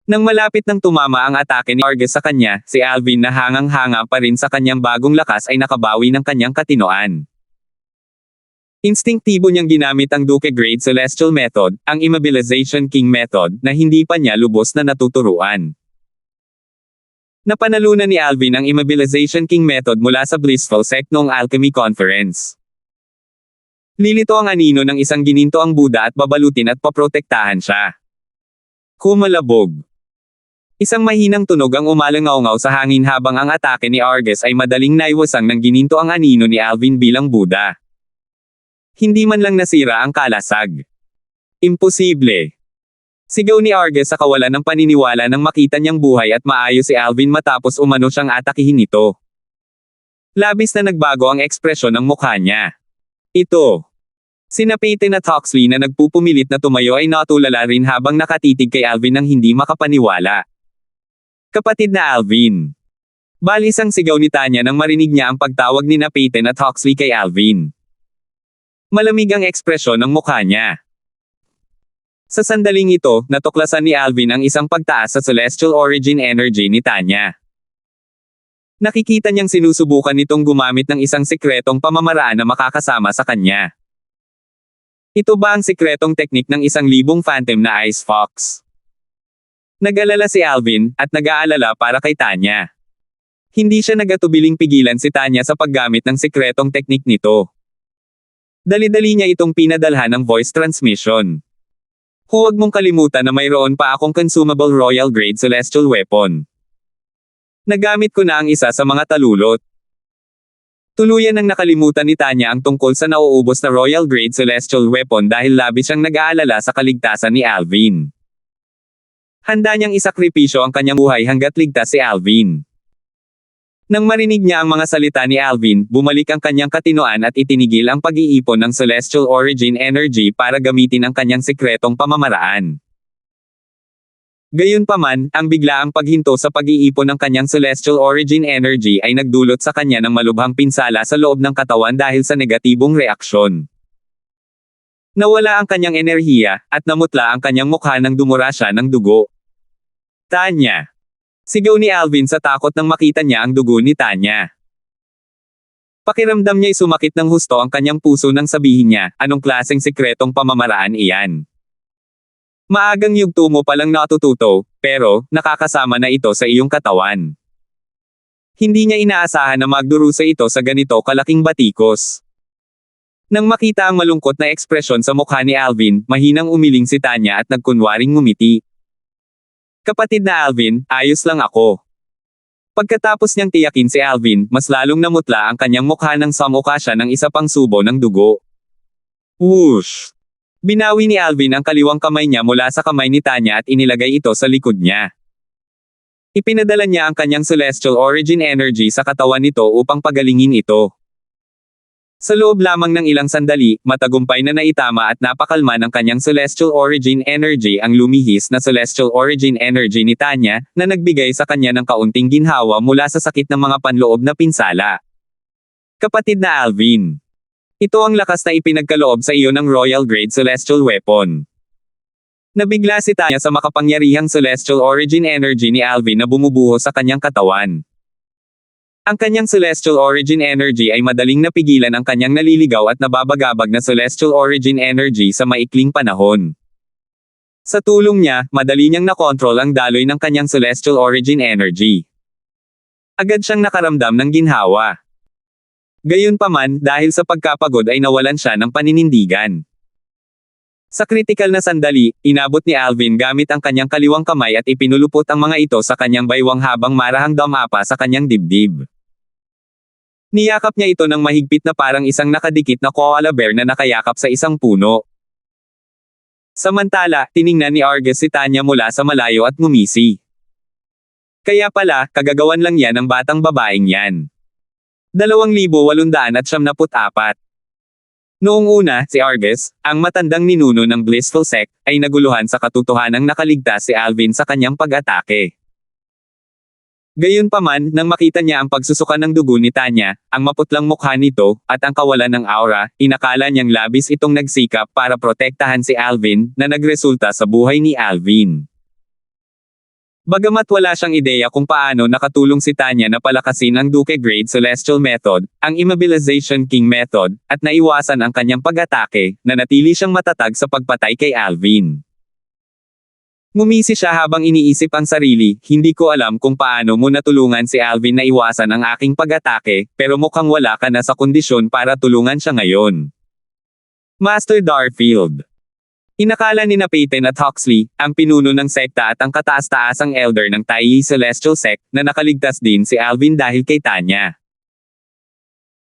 Speaker 1: Nang malapit nang tumama ang atake ni Argus sa kanya, si Alvin na hangang-hanga pa rin sa kanyang bagong lakas ay nakabawi ng kanyang katinoan. Instinktibo niyang ginamit ang Duke Grade Celestial Method, ang Immobilization King Method, na hindi pa niya lubos na natuturuan. Napanalunan ni Alvin ang Immobilization King Method mula sa Blissful Sect noong Alchemy Conference. Lilito ang anino ng isang gininto ang Buddha at babalutin at paprotektahan siya. Kumalabog. Isang mahinang tunog ang umalangaw-ngaw sa hangin habang ang atake ni Argus ay madaling naiwasang ng gininto ang anino ni Alvin bilang Buddha. Hindi man lang nasira ang kalasag. Imposible. Sigaw ni Argus sa kawalan ng paniniwala nang makita niyang buhay at maayos si Alvin matapos umano siyang atakihin ito. Labis na nagbago ang ekspresyon ng mukha niya. Ito. Sina Peyton at Huxley na nagpupumilit na tumayo ay natulala rin habang nakatitig kay Alvin nang hindi makapaniwala. Kapatid na Alvin. Balis ang sigaw ni Tanya nang marinig niya ang pagtawag ni na Peyton at Huxley kay Alvin. Malamig ang ekspresyon ng mukha niya. Sa sandaling ito, natuklasan ni Alvin ang isang pagtaas sa celestial origin energy ni Tanya. Nakikita niyang sinusubukan nitong gumamit ng isang sikretong pamamaraan na makakasama sa kanya. Ito ba ang sikretong teknik ng 1,000 phantom na Ice Fox? Nag-alala si Alvin, at nag-aalala para kay Tanya. Hindi siya nagatubiling pigilan si Tanya sa paggamit ng sikretong teknik nito. Dali-dali niya itong pinadalhan ng voice transmission. Huwag mong kalimutan na mayroon pa akong consumable royal grade celestial weapon. Nagamit ko na ang isa sa mga talulot. Tuluyan nang nakalimutan ni Tanya ang tungkol sa nauubos na royal grade celestial weapon dahil labis siyang nag-aalala sa kaligtasan ni Alvin. Handa niyang isakripisyo ang kanyang buhay hanggat ligtas si Alvin. Nang marinig niya ang mga salita ni Alvin, bumalik ang kanyang katinoan at itinigil ang pag-iipon ng celestial origin energy para gamitin ang kanyang sikretong pamamaraan. Gayunpaman, ang biglaang paghinto sa pag-iipon ng kanyang celestial origin energy ay nagdulot sa kanya ng malubhang pinsala sa loob ng katawan dahil sa negatibong reaksyon. Nawala ang kanyang enerhiya, at namutla ang kanyang mukha nang dumura siya ng dugo. Tanya. Sigaw ni Alvin sa takot nang makita niya ang dugo ni Tanya. Pakiramdam niya'y sumakit ng husto ang kanyang puso nang sabihin niya, anong klaseng sikretong pamamaraan iyan? Maagang yugto mo palang natututo, pero, nakakasama na ito sa iyong katawan. Hindi niya inaasahan na magdurusa ito sa ganito kalaking batikos. Nang makita ang malungkot na ekspresyon sa mukha ni Alvin, mahinang umiling si Tanya at nagkunwaring ngumiti. Kapatid na Alvin, ayos lang ako. Pagkatapos niyang tiyakin si Alvin, mas lalong namutla ang kanyang mukha nang samuka siya ng isa pang subo ng dugo. Whoosh! Binawi ni Alvin ang kaliwang kamay niya mula sa kamay ni Tanya at inilagay ito sa likod niya. Ipinadala niya ang kanyang celestial origin energy sa katawan nito upang pagalingin ito. Sa loob lamang ng ilang sandali, matagumpay na naitama at napakalma ng kanyang celestial origin energy ang lumihis na celestial origin energy ni Tanya, na nagbigay sa kanya ng kaunting ginhawa mula sa sakit ng mga panloob na pinsala. Kapatid na Alvin. Ito ang lakas na ipinagkaloob sa iyo ng royal grade celestial weapon. Nabigla si Tanya sa makapangyarihang celestial origin energy ni Alvin na bumubuho sa kanyang katawan. Ang kanyang celestial origin energy ay madaling napigilan ang kanyang naliligaw at nababagabag na celestial origin energy sa maikling panahon. Sa tulong niya, madali niyang nakontrol ang daloy ng kanyang celestial origin energy. Agad siyang nakaramdam ng ginhawa. Gayunpaman, dahil sa pagkapagod ay nawalan siya ng paninindigan. Sa kritikal na sandali, inabot ni Alvin gamit ang kanyang kaliwang kamay at ipinulupot ang mga ito sa kanyang baywang habang marahang damapa sa kanyang dibdib. Niyakap niya ito ng mahigpit na parang isang nakadikit na koala bear na nakayakap sa isang puno. Samantala, tiningnan ni Argus si Tanya mula sa malayo at ngumisi. Kaya pala, kagagawan lang yan ng batang babaeng yan. 2,874. Noong una, si Argus, ang matandang ninuno ng Blissful Sect, ay naguluhan sa katotohanang nakaligtas si Alvin sa kanyang pag-atake. Gayunpaman, nang makita niya ang pagsusuka ng dugo ni Tanya, ang maputlang mukha nito, at ang kawalan ng aura, inakala niyang labis itong nagsikap para protektahan si Alvin, na nagresulta sa buhay ni Alvin. Bagamat wala siyang ideya kung paano nakatulong si Tanya na palakasin ang Duke Grade Celestial Method, ang Immobilization King Method, at naiwasan ang kanyang pag-atake, nanatili siyang matatag sa pagpatay kay Alvin. Ngumisi siya habang iniisip ang sarili, hindi ko alam kung paano mo natulungan si Alvin na iwasan ang aking pag-atake, pero mukhang wala ka na sa kondisyon para tulungan siya ngayon. Master Darfield. Inakala ni na Peyton at Huxley, ang pinuno ng sekta at ang kataas-taasang elder ng Taiyi Celestial Sect, na nakaligtas din si Alvin dahil kay Tanya.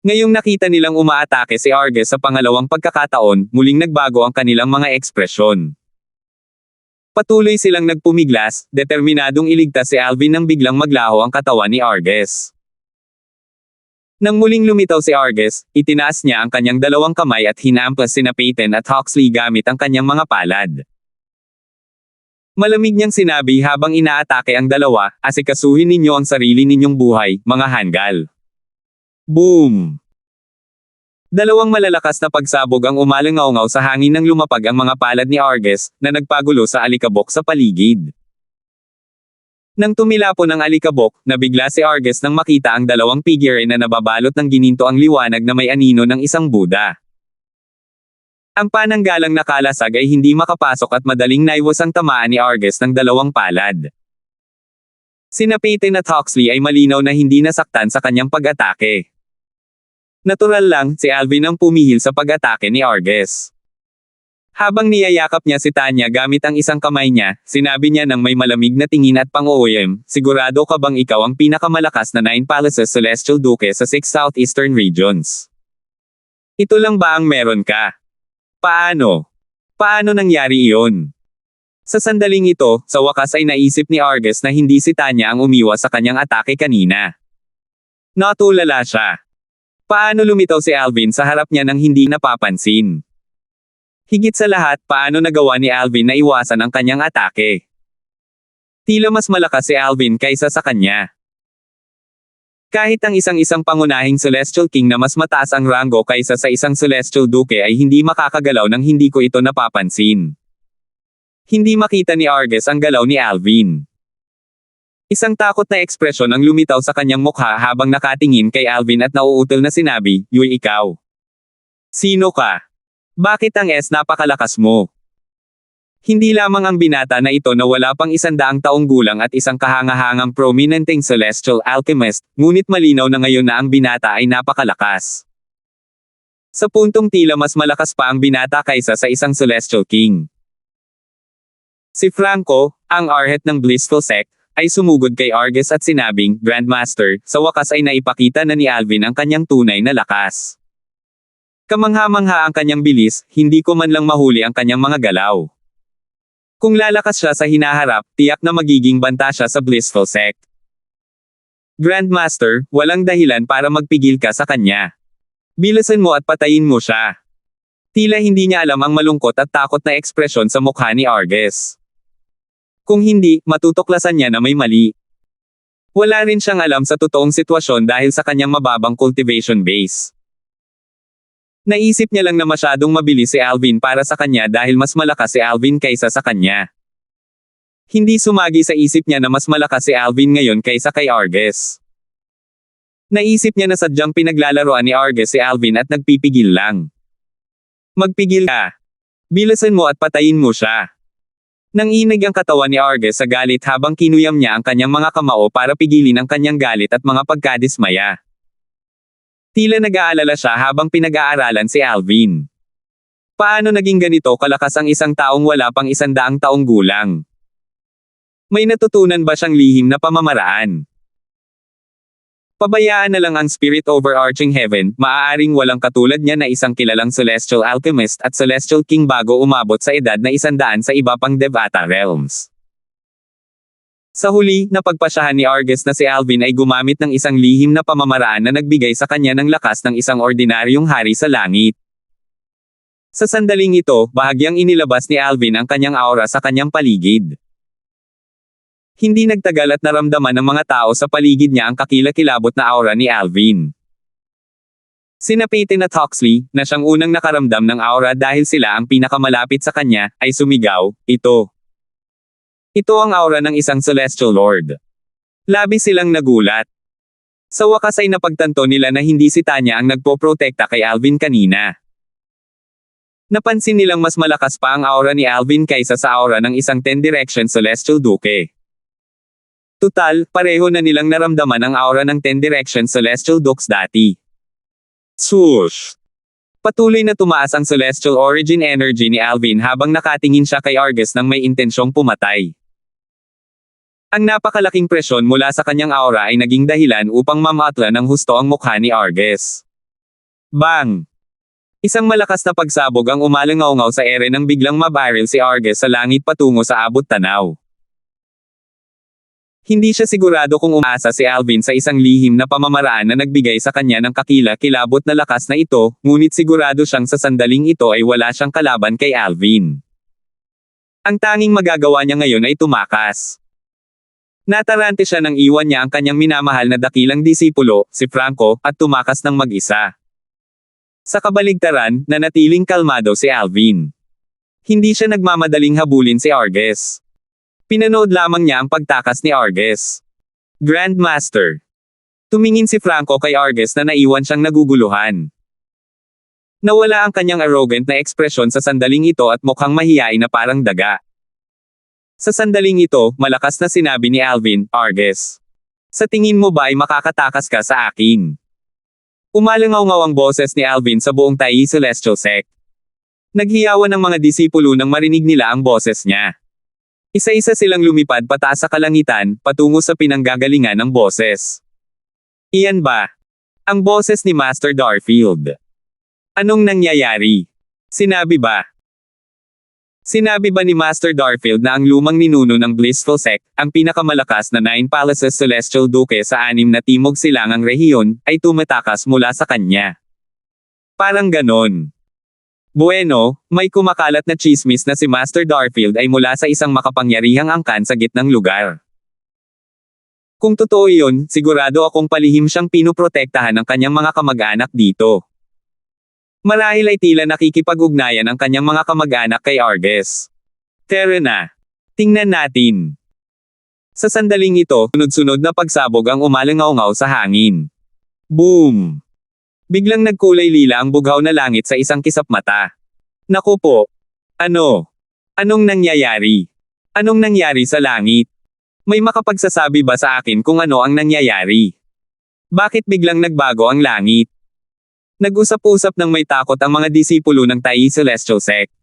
Speaker 1: Ngayong nakita nilang umaatake si Argus sa pangalawang pagkakataon, muling nagbago ang kanilang mga ekspresyon. Patuloy silang nagpumiglas, determinadong iligtas si Alvin nang biglang maglaho ang katawan ni Argus. Nang muling lumitaw si Argus, itinaas niya ang kanyang dalawang kamay at hinampas sina Peyton at Huxley gamit ang kanyang mga palad. Malamig niyang sinabi habang inaatake ang dalawa, asikasuhin ninyo ang sarili ninyong buhay, mga hanggal. Boom! Dalawang malalakas na pagsabog ang umalangaw-ngaw sa hangin nang lumapag ang mga palad ni Argus, na nagpagulo sa alikabok sa paligid. Nang tumilapon ang alikabok, nabigla si Argus nang makita ang dalawang figure na nababalot ng gininto ang liwanag na may anino ng isang Buddha. Ang pananggalang nakalasag ay hindi makapasok at madaling naiwas ang tamaan ni Argus ng dalawang palad. Sina Peyton at Huxley ay malinaw na hindi nasaktan sa kanyang pag-atake. Natural lang, si Alvin ang pumihil sa pag-atake ni Argus. Habang niyayakap niya si Tanya gamit ang isang kamay niya, sinabi niya ng may malamig na tingin at pang-uuwim, sigurado ka bang ikaw ang pinakamalakas na 9 Palaces Celestial Duke sa 6 Southeastern Regions? Ito lang ba ang meron ka? Paano? Paano nangyari iyon? Sa sandaling ito, sa wakas ay naisip ni Argus na hindi si Tanya ang umiwas sa kanyang atake kanina. Natulala siya. Paano lumitaw si Alvin sa harap niya nang hindi napapansin? Higit sa lahat, paano nagawa ni Alvin na iwasan ang kanyang atake? Tila mas malakas si Alvin kaysa sa kanya. Kahit ang isang pangunahing Celestial King na mas mataas ang ranggo kaysa sa isang Celestial Duke ay hindi makakagalaw nang hindi ko ito napapansin. Hindi makita ni Argus ang galaw ni Alvin. Isang takot na ekspresyon ang lumitaw sa kanyang mukha habang nakatingin kay Alvin at nauutal na sinabi, "Yuy, ikaw. Sino ka? Bakit ang napakalakas mo?" Hindi lamang ang binata na ito na wala pang 100 taong gulang at isang kahangahangang prominenteng celestial alchemist, ngunit malinaw na ngayon na ang binata ay napakalakas. Sa puntong tila mas malakas pa ang binata kaysa sa isang Celestial King. Si Franco, ang arhet ng Blissful Sect, ay sumugod kay Argus at sinabing, "Grandmaster, sa wakas ay naipakita na ni Alvin ang kanyang tunay na lakas. Kamangha-mangha ang kanyang bilis, hindi ko man lang mahuli ang kanyang mga galaw. Kung lalakas siya sa hinaharap, tiyak na magiging banta siya sa Blissful Sect. Grandmaster, walang dahilan para magpigil ka sa kanya. Bilasan mo at patayin mo siya." Tila hindi niya alam ang malungkot at takot na ekspresyon sa mukha ni Argus. Kung hindi, matutuklasan niya na may mali. Wala rin siyang alam sa totoong sitwasyon dahil sa kanyang mababang cultivation base. Naisip niya lang na masyadong mabilis si Alvin para sa kanya dahil mas malakas si Alvin kaysa sa kanya. Hindi sumagi sa isip niya na mas malakas si Alvin ngayon kaysa kay Argus. Naisip niya na sadyang pinaglalaroan ni Argus si Alvin at nagpipigil lang. Magpigil ka. Bilasan mo at patayin mo siya. Nanginig ang katawan ni Argus sa galit habang kinuyam niya ang kanyang mga kamao para pigilin ang kanyang galit at mga pagkadismaya. Tila nag-aalala siya habang pinag-aaralan si Alvin. Paano naging ganito kalakas ang isang taong wala pang 100 taong gulang? May natutunan ba siyang lihim na pamamaraan? Pabayaan na lang ang spirit overarching heaven, maaaring walang katulad niya na isang kilalang celestial alchemist at celestial king bago umabot sa edad na 100 sa iba pang Devata realms. Sa huli, napagpasyahan ni Argus na si Alvin ay gumamit ng isang lihim na pamamaraan na nagbigay sa kanya ng lakas ng isang ordinaryong hari sa langit. Sa sandaling ito, bahagyang inilabas ni Alvin ang kanyang aura sa kanyang paligid. Hindi nagtagal at naramdaman ng mga tao sa paligid niya ang kakilakilabot na aura ni Alvin. Sina Peyton at Huxley, na siyang unang nakaramdam ng aura dahil sila ang pinakamalapit sa kanya, ay sumigaw, "Ito! Ito ang aura ng isang Celestial Lord." Labis silang nagulat. Sa wakas ay napagtanto nila na hindi si Tanya ang nagpoprotekta kay Alvin kanina. Napansin nilang mas malakas pa ang aura ni Alvin kaysa sa aura ng isang 10 Direction Celestial Duke. Tutal, pareho na nilang naramdaman ang aura ng 10 Direction Celestial Dukes dati. Swoosh! Patuloy na tumaas ang Celestial Origin Energy ni Alvin habang nakatingin siya kay Argus nang may intensyong pumatay. Ang napakalaking presyon mula sa kanyang aura ay naging dahilan upang mamatla ng husto ang mukha ni Argus. Bang! Isang malakas na pagsabog ang umalangaw-ngaw sa ere nang biglang mabaril si Argus sa langit patungo sa abot tanaw. Hindi siya sigurado kung umaasa si Alvin sa isang lihim na pamamaraan na nagbigay sa kanya ng kakila-kilabot na lakas na ito, ngunit sigurado siyang sa sandaling ito ay wala siyang kalaban kay Alvin. Ang tanging magagawa niya ngayon ay tumakas. Natarante siya nang iwan niya ang kanyang minamahal na dakilang disipulo, si Franco, at tumakas ng mag-isa. Sa kabaligtaran, nanatiling kalmado si Alvin. Hindi siya nagmamadaling habulin si Argus. Pinanood lamang niya ang pagtakas ni Argus. Grandmaster. Tumingin si Franco kay Argus na naiwan siyang naguguluhan. Nawala ang kanyang arrogant na ekspresyon sa sandaling ito at mukhang mahiyain na parang daga. Sa sandaling ito, malakas na sinabi ni Alvin, "Argus, sa tingin mo ba ay makakatakas ka sa akin?" Umalangaw-ngaw ang boses ni Alvin sa buong Tai Celestial Sect. Naghiyawan ang mga disipulo nang marinig nila ang boses niya. Isa-isa silang lumipad pataas sa kalangitan, patungo sa pinanggagalingan ng boses. Iyan ba? Ang boses ni Master Darfield. Anong nangyayari? Sinabi ba ni Master Darfield na ang lumang ninuno ng Blissful Sect, ang pinakamalakas na 9 Palaces Celestial Duke sa 6 na timog silangang rehiyon, ay tumatakas mula sa kanya? Parang ganon. Bueno, may kumakalat na chismis na si Master Darfield ay mula sa isang makapangyarihang angkan sa gitnang lugar. Kung totoo iyon, sigurado akong palihim siyang pinoprotektahan ng kanyang mga kamag-anak dito. Marahil ay tila nakikipag-ugnayan ang kanyang mga kamag-anak kay Argus. Tara na. Tingnan natin. Sa sandaling ito, sunod-sunod na pagsabog ang umalangaw-ngaw sa hangin. Boom! Biglang nagkulay lila ang bughaw na langit sa isang kisap mata. Naku po! Ano? Anong nangyayari? Anong nangyari sa langit? May makapagsasabi ba sa akin kung ano ang nangyayari? Bakit biglang nagbago ang langit? Nag-usap-usap ng may takot ang mga disipulo ng Tai Celestial Sect.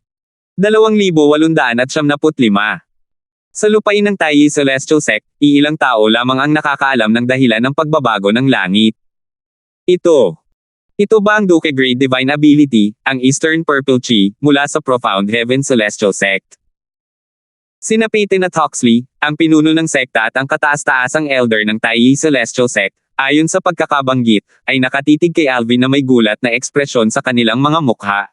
Speaker 1: 2,875. Sa lupain ng Tai Celestial Sect, iilang tao lamang ang nakakaalam ng dahilan ng pagbabago ng langit. Ito ba ang Duke Great Divine Ability, ang Eastern Purple Chi, mula sa Profound Heaven Celestial Sect? Sina Peyton at Huxley, ang pinuno ng sekta at ang kataas-taasang elder ng Tai Celestial Sect, ayon sa pagkakabanggit, ay nakatitig kay Alvin na may gulat na ekspresyon sa kanilang mga mukha.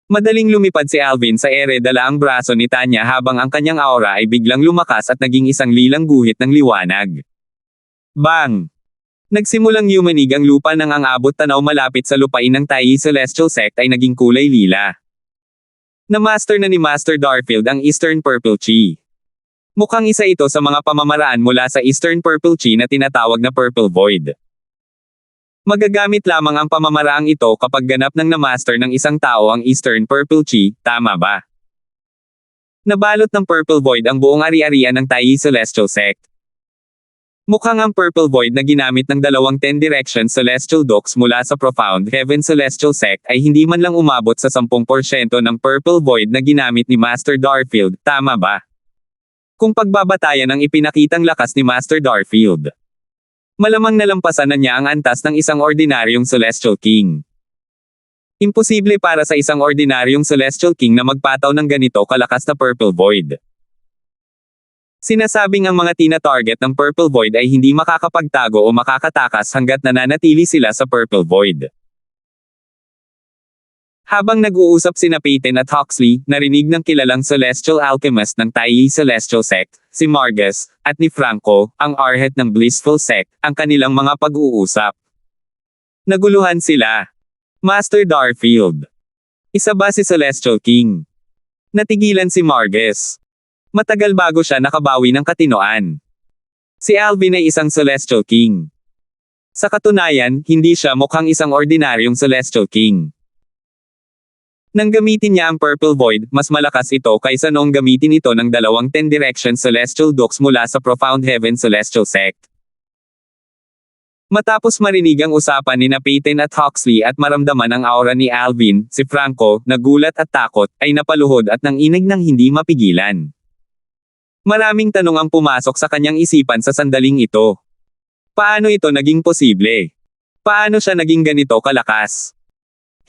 Speaker 1: Madaling lumipad si Alvin sa ere dala ang braso ni Tanya habang ang kanyang aura ay biglang lumakas at naging isang lilang guhit ng liwanag. Bang! Nagsimulang yumanig ang lupa nang ang abot tanaw malapit sa lupain ng Tai Celestial Sect ay naging kulay lila. Na-master na ni Master Darfield ang Eastern Purple Chi. Mukhang isa ito sa mga pamamaraan mula sa Eastern Purple Chi na tinatawag na Purple Void. Magagamit lamang ang pamamaraang ito kapag ganap ng na-master ng isang tao ang Eastern Purple Chi, tama ba? Nabalot ng Purple Void ang buong ari-arian ng Tai Celestial Sect. Mukhang ang Purple Void na ginamit ng 2 10 Direction Celestial Dukes mula sa Profound Heaven Celestial Sect ay hindi man lang umabot sa 10% ng Purple Void na ginamit ni Master Darfield, tama ba? Kung pagbabatayan ang ipinakitang lakas ni Master Darfield, malamang nalampasan na niya ang antas ng isang ordinaryong Celestial King. Imposible para sa isang ordinaryong Celestial King na magpataw ng ganito kalakas na Purple Void. Sinasabing ang mga tina-target ng Purple Void ay hindi makakapagtago o makakatakas hanggat nananatili sila sa Purple Void. Habang nag-uusap sina Peyton at Huxley, narinig ng kilalang celestial alchemist ng Taiji Celestial Sect, si Margus, at ni Franco, ang arhet ng Blissful Sect, ang kanilang mga pag-uusap. Naguluhan sila. Master Darfield. Isa ba si Celestial King? Natigilan si Margus. Matagal bago siya nakabawi ng katinoan. Si Alvin ay isang Celestial King. Sa katunayan, hindi siya mukhang isang ordinaryong Celestial King. Nang gamitin niya ang Purple Void, mas malakas ito kaysa noong gamitin ito ng dalawang 10 Direction Celestial Dukes mula sa Profound Heaven Celestial Sect. Matapos marinig ang usapan ni Peyton at Huxley at maramdaman ang aura ni Alvin, si Franco, nagulat at takot, ay napaluhod at nanginig ng hindi mapigilan. Maraming tanong ang pumasok sa kanyang isipan sa sandaling ito. Paano ito naging posible? Paano siya naging ganito kalakas?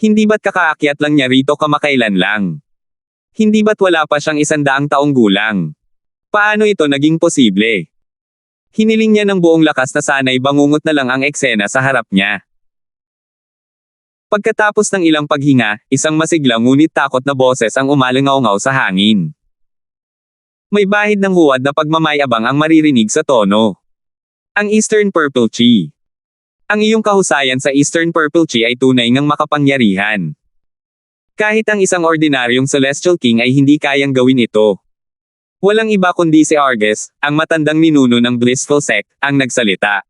Speaker 1: Hindi ba't kakaakyat lang niya rito kamakailan lang? Hindi ba't wala pa siyang 100 taong gulang? Paano ito naging posible? Hiniling niya ng buong lakas na sana'y bangungot na lang ang eksena sa harap niya. Pagkatapos ng ilang paghinga, isang masiglang ngunit takot na boses ang umalingaw-ngaw sa hangin. May bahid ng huwad na pagmamayabang ang maririnig sa tono. Ang Eastern Purple Chi. Ang iyong kahusayan sa Eastern Purple Chi ay tunay ngang makapangyarihan. Kahit ang isang ordinaryong Celestial King ay hindi kayang gawin ito. Walang iba kundi si Argus, ang matandang ninuno ng Blissful Sect, ang nagsalita.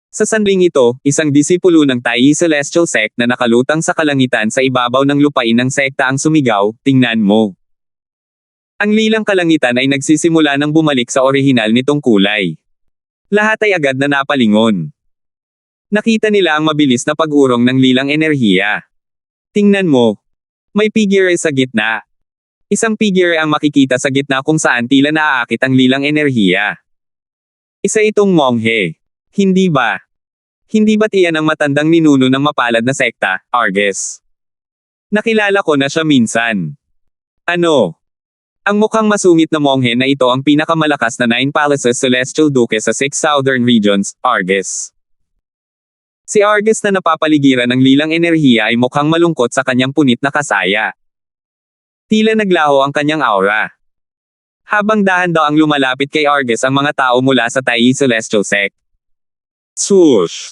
Speaker 1: Sa sandaling ito, isang disipulo ng Taiji Celestial Sect na nakalutang sa kalangitan sa ibabaw ng lupain ng sekta ang sumigaw, "Tingnan mo." Ang lilang kalangitan ay nagsisimula ng bumalik sa orihinal nitong kulay. Lahat ay agad na napalingon. Nakita nila ang mabilis na pag-urong ng lilang enerhiya. Tingnan mo. May figure sa gitna. Isang figure ang makikita sa gitna kung saan tila naaakit ang lilang enerhiya. Isa itong monghe. Hindi ba? Hindi ba't iyan ang matandang ninuno ng mapalad na sekta, Argus? Nakilala ko na siya minsan. Ano? Ang mukhang masungit na monghe na ito ang pinakamalakas na 9 Palaces Celestial Duke sa 6 Southern Regions, Argus. Si Argus na napapaligiran ng lilang enerhiya ay mukhang malungkot sa kanyang punit na kasaya. Tila naglaho ang kanyang aura. Habang dahan-daang lumalapit kay Argus ang mga tao mula sa Taiji Celestial Sect. Swoosh!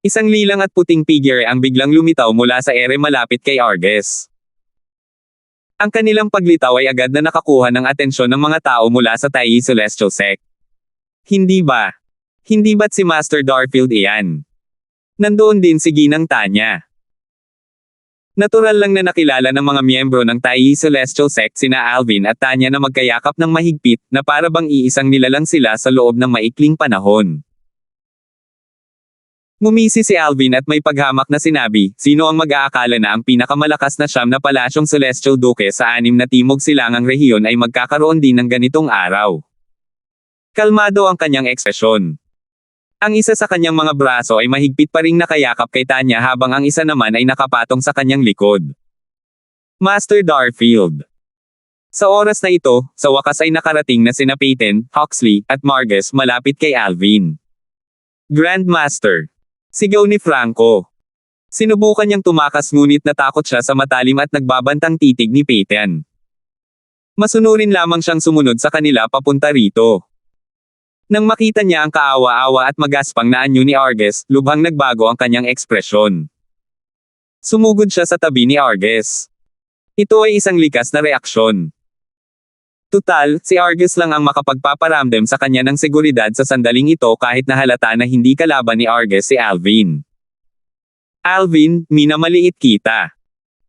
Speaker 1: Isang lilang at puting figure ang biglang lumitaw mula sa ere malapit kay Argus. Ang kanilang paglitaw ay agad na nakakuha ng atensyon ng mga tao mula sa Taiji Celestial Sect. Hindi ba? Hindi ba't si Master Darfield iyan? Nandoon din si Ginang Tanya. Natural lang na nakilala ng mga miyembro ng Taiji Celestial Sect sina Alvin at Tanya na magkayakap ng mahigpit, na para bang iisang nilalang sila sa loob ng maikling panahon. Ngumisi si Alvin at may paghamak na sinabi, sino ang mag-aakala na ang pinakamalakas na 9 na palasyong Celestial Duke sa 6 na timog silangang rehiyon ay magkakaroon din ng ganitong araw. Kalmado ang kanyang ekspresyon. Ang isa sa kanyang mga braso ay mahigpit pa ring nakayakap kay Tanya habang ang isa naman ay nakapatong sa kanyang likod. Master Darfield. Sa oras na ito, sa wakas ay nakarating na sina Peyton, Huxley, at Margus malapit kay Alvin. Grandmaster. Sigaw ni Franco. Sinubukan niyang tumakas ngunit natakot siya sa matalim at nagbabantang titig ni Peyton. Masunurin lamang siyang sumunod sa kanila papunta rito. Nang makita niya ang kaawa-awa at magaspang na anyo ni Argus, lubhang nagbago ang kanyang ekspresyon. Sumugod siya sa tabi ni Argus. Ito ay isang likas na reaksyon. Tutal, si Argus lang ang makapagpaparamdam sa kanya ng seguridad sa sandaling ito kahit na halata na hindi kalaban ni Argus si Alvin. Alvin, minamaliit kita.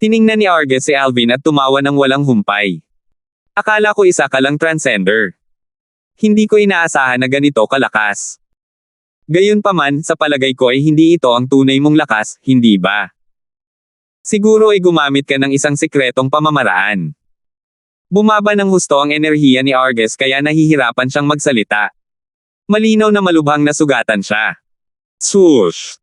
Speaker 1: Tiningnan ni Argus si Alvin at tumawa ng walang humpay. Akala ko isa ka lang transcender. Hindi ko inaasahan na ganito kalakas. Gayunpaman, sa palagay ko ay hindi ito ang tunay mong lakas, hindi ba? Siguro ay gumamit ka ng isang sikretong pamamaraan. Bumaba ng husto ang enerhiya ni Argus kaya nahihirapan siyang magsalita. Malinaw na malubhang nasugatan siya. Swoosh!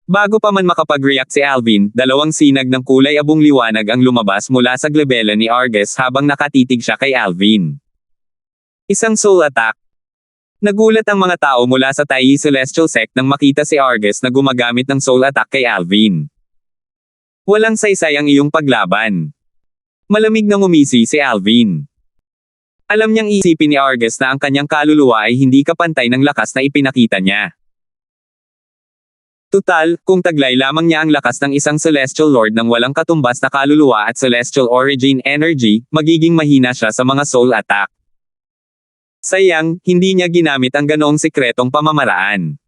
Speaker 1: Bago pa man makapag-react si Alvin, 2 sinag ng kulay abong liwanag ang lumabas mula sa glabela ni Argus habang nakatitig siya kay Alvin. Isang soul attack. Nagulat ang mga tao mula sa Taiji Celestial Sect nang makita si Argus na gumagamit ng soul attack kay Alvin. Walang saysay ang iyong paglaban. Malamig na ngumisi si Alvin. Alam niyang isipin ni Argus na ang kanyang kaluluwa ay hindi kapantay ng lakas na ipinakita niya. Tutal, kung taglay lamang niya ang lakas ng isang Celestial Lord ng walang katumbas na kaluluwa at Celestial Origin Energy, magiging mahina siya sa mga soul attack. Sayang, hindi niya ginamit ang ganoong sikretong pamamaraan.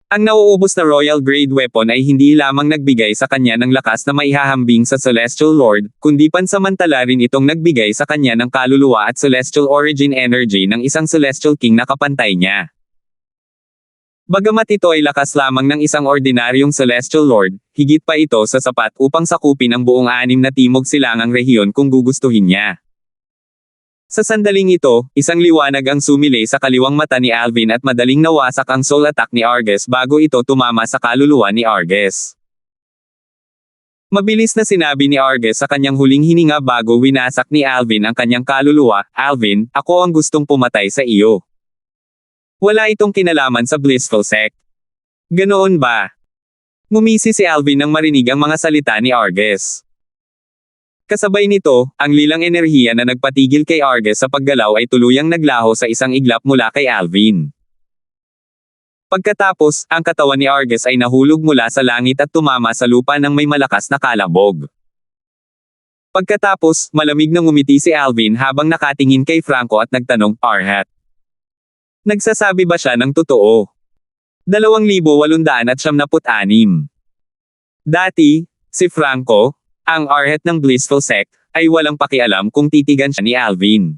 Speaker 1: Ang nauubos na Royal Grade Weapon ay hindi lamang nagbigay sa kanya ng lakas na maihahambing sa Celestial Lord, kundi pansamantala rin itong nagbigay sa kanya ng kaluluwa at Celestial Origin Energy ng isang Celestial King na kapantay niya. Bagamat ito ay lakas lamang ng isang ordinaryong Celestial Lord, higit pa ito sa sapat upang sakupin ang buong 6 na timog silangang rehiyon kung gugustuhin niya. Sa sandaling ito, isang liwanag ang sumilay sa kaliwang mata ni Alvin at madaling nawasak ang soul attack ni Argus bago ito tumama sa kaluluwa ni Argus. Mabilis na sinabi ni Argus sa kanyang huling hininga bago winasak ni Alvin ang kanyang kaluluwa, "Alvin, ako ang gustong pumatay sa iyo." Wala itong kinalaman sa Blissful Sect. Ganoon ba? Ngumisi si Alvin nang marinig ang mga salita ni Argus. Kasabay nito, ang lilang enerhiya na nagpatigil kay Argus sa paggalaw ay tuluyang naglaho sa isang iglap mula kay Alvin. Pagkatapos, ang katawan ni Argus ay nahulog mula sa langit at tumama sa lupa ng may malakas na kalabog. Pagkatapos, malamig na ngumiti si Alvin habang nakatingin kay Franco at nagtanong, "Arhat, nagsasabi ba siya ng totoo?" 2876. Dati, si Franco, ang Arhat ng Blissful Sect, ay walang pakialam kung titigan siya ni Alvin.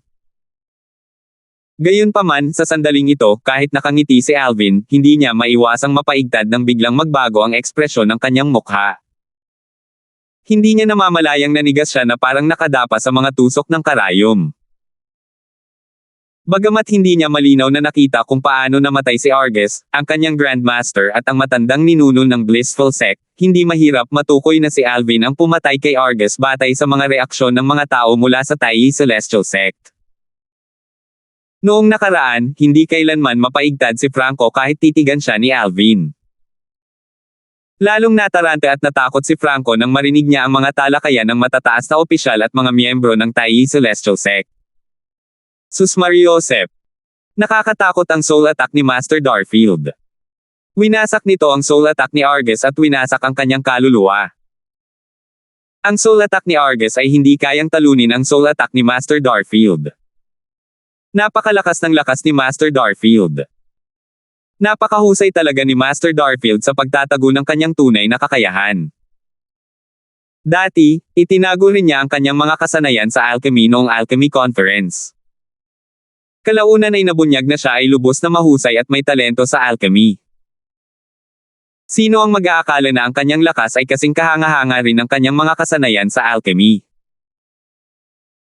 Speaker 1: Gayunpaman, sa sandaling ito, kahit nakangiti si Alvin, hindi niya maiwasang mapaigtad nang biglang magbago ang ekspresyon ng kanyang mukha. Hindi niya namamalayang nanigas siya na parang nakadapa sa mga tusok ng karayom. Bagamat hindi niya malinaw na nakita kung paano namatay si Argus, ang kanyang Grandmaster at ang matandang ninuno ng Blissful Sect, hindi mahirap matukoy na si Alvin ang pumatay kay Argus batay sa mga reaksyon ng mga tao mula sa Taiyi Celestial Sect. Noong nakaraan, hindi kailanman mapaigtad si Franco kahit titigan siya ni Alvin. Lalong natarante at natakot si Franco nang marinig niya ang mga talakayan ng matataas na opisyal at mga miyembro ng Taiyi Celestial Sect. Sus Mariosep. Nakakatakot ang soul attack ni Master Darfield. Winasak nito ang soul attack ni Argus at winasak ang kanyang kaluluwa. Ang soul attack ni Argus ay hindi kayang talunin ang soul attack ni Master Darfield. Napakalakas ng lakas ni Master Darfield. Napakahusay talaga ni Master Darfield sa pagtatago ng kanyang tunay na kakayahan. Dati, itinago rin niya ang kanyang mga kasanayan sa alchemy noong Alchemy Conference. Kalaunan ay nabunyag na siya ay lubos na mahusay at may talento sa alchemy. Sino ang mag-aakala na ang kanyang lakas ay kasing kahanga-hanga rin ng kanyang mga kasanayan sa alchemy?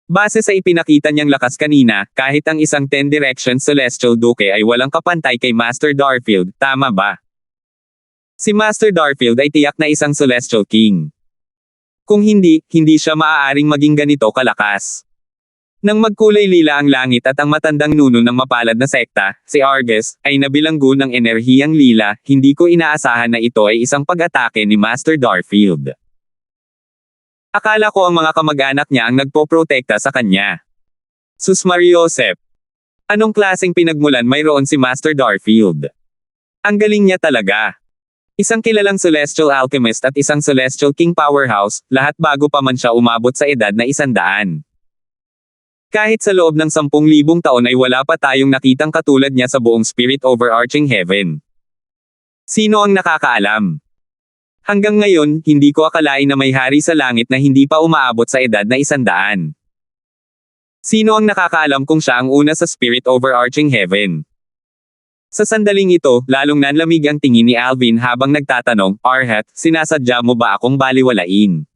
Speaker 1: Base sa ipinakita niyang lakas kanina, kahit ang isang 10 Direction Celestial Duke ay walang kapantay kay Master Darfield, tama ba? Si Master Darfield ay tiyak na isang Celestial King. Kung hindi, hindi siya maaaring maging ganito kalakas. Nang magkulay lila ang langit at ang matandang nuno ng mapalad na sekta, si Argus, ay nabilanggo ng enerhiyang lila, hindi ko inaasahan na ito ay isang pag-atake ni Master Darfield. Akala ko ang mga kamag-anak niya ang nagpoprotekta sa kanya. Sus Mariosep. Anong klaseng pinagmulan mayroon si Master Darfield? Ang galing niya talaga. Isang kilalang Celestial Alchemist at isang Celestial King Powerhouse, lahat bago pa man siya umabot sa edad na 100. Kahit sa loob ng 10,000 taon ay wala pa tayong nakitang katulad niya sa buong Spirit Overarching Heaven. Sino ang nakakaalam? Hanggang ngayon, hindi ko akalain na may hari sa langit na hindi pa umaabot sa edad na 100. Sino ang nakakaalam kung siya ang una sa Spirit Overarching Heaven? Sa sandaling ito, lalong nanlamig ang tingin ni Alvin habang nagtatanong, "Arhat, sinasadya mo ba akong baliwalain?"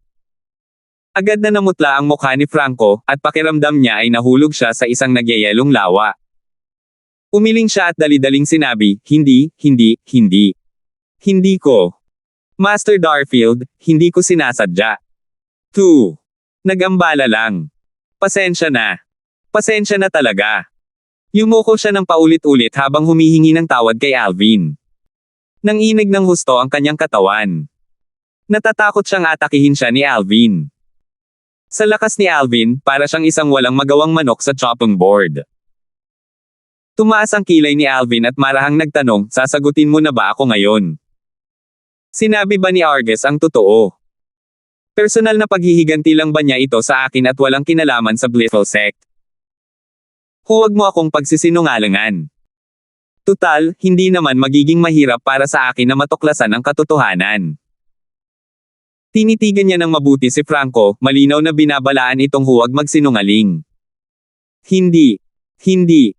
Speaker 1: Agad na namutla ang mukha ni Franco, at pakiramdam niya ay nahulog siya sa isang nagyayelong lawa. Umiling siya at dali-daling sinabi, "Hindi, hindi, hindi. Hindi ko. Master Darfield, hindi ko sinasadya. 2. Nagambala lang. Pasensya na. Pasensya na talaga." Yumuko siya ng paulit-ulit habang humihingi ng tawad kay Alvin. Nanginig ng husto ang kanyang katawan. Natatakot siyang atakihin siya ni Alvin. Sa lakas ni Alvin, para siyang isang walang magawang manok sa chopping board. Tumaas ang kilay ni Alvin at marahang nagtanong, sasagutin mo na ba ako ngayon? Sinabi ba ni Argus ang totoo? Personal na paghihiganti lang ba niya ito sa akin at walang kinalaman sa Blissful Sect? Huwag mo akong pagsisinungalingan. Tutal, hindi naman magiging mahirap para sa akin na matuklasan ang katotohanan. Tinitigan niya ng mabuti si Franco, malinaw na binabalaan itong huwag magsinungaling. Hindi. Hindi.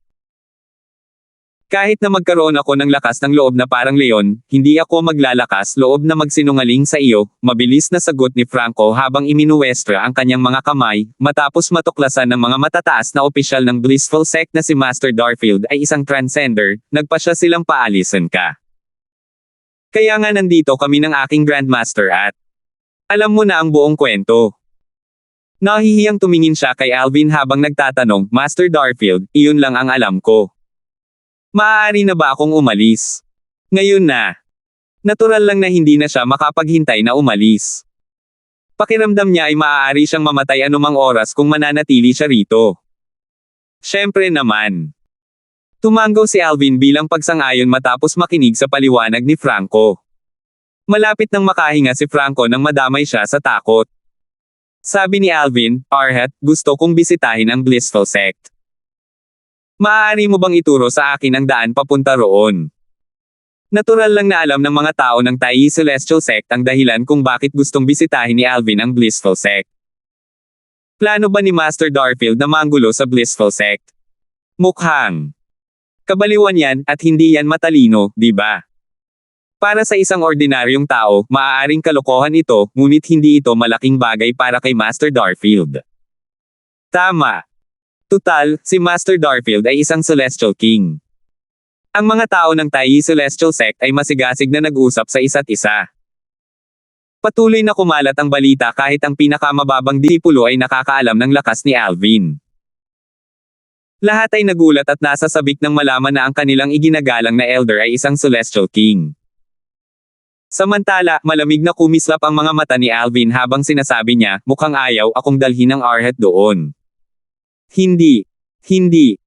Speaker 1: Kahit na magkaroon ako ng lakas ng loob na parang leon, hindi ako maglalakas loob na magsinungaling sa iyo, mabilis na sagot ni Franco habang iminuwestra ang kanyang mga kamay, matapos matuklasan ng mga matataas na opisyal ng Blissful Sect na si Master Darfield ay isang transcender, nagpasya silang paalisan ka. Kaya nga nandito kami ng aking Grandmaster at alam mo na ang buong kwento. Nahihiyang tumingin siya kay Alvin habang nagtatanong, Master Darfield, iyon lang ang alam ko. Maaari na ba akong umalis? Ngayon na. Natural lang na hindi na siya makapaghintay na umalis. Pakiramdam niya ay maaari siyang mamatay anumang oras kung mananatili siya rito. Siyempre naman. Tumanggaw si Alvin bilang pagsang-ayon matapos makinig sa paliwanag ni Franco. Malapit nang makahinga si Franco nang madamay siya sa takot. Sabi ni Alvin, Arhat, gusto kong bisitahin ang Blissful Sect. Maaari mo bang ituro sa akin ang daan papunta roon? Natural lang na alam ng mga tao ng Tai Celestial Sect ang dahilan kung bakit gustong bisitahin ni Alvin ang Blissful Sect. Plano ba ni Master Darfield na manggulo sa Blissful Sect? Mukhang kabaliwan yan at hindi yan matalino, di ba? Para sa isang ordinaryong tao, maaaring kalokohan ito, ngunit hindi ito malaking bagay para kay Master Darfield. Tama. Tutal, si Master Darfield ay isang Celestial King. Ang mga tao ng Tai Celestial Sect ay masigasig na nag-usap sa isa't isa. Patuloy na kumalat ang balita kahit ang pinakamababang disipulo ay nakakaalam ng lakas ni Alvin. Lahat ay nagulat at nasa sabik ng malaman na ang kanilang iginagalang na Elder ay isang Celestial King. Samantala, malamig na kumislap ang mga mata ni Alvin habang sinasabi niya, mukhang ayaw akong dalhin ng Arhat doon. Hindi. Hindi.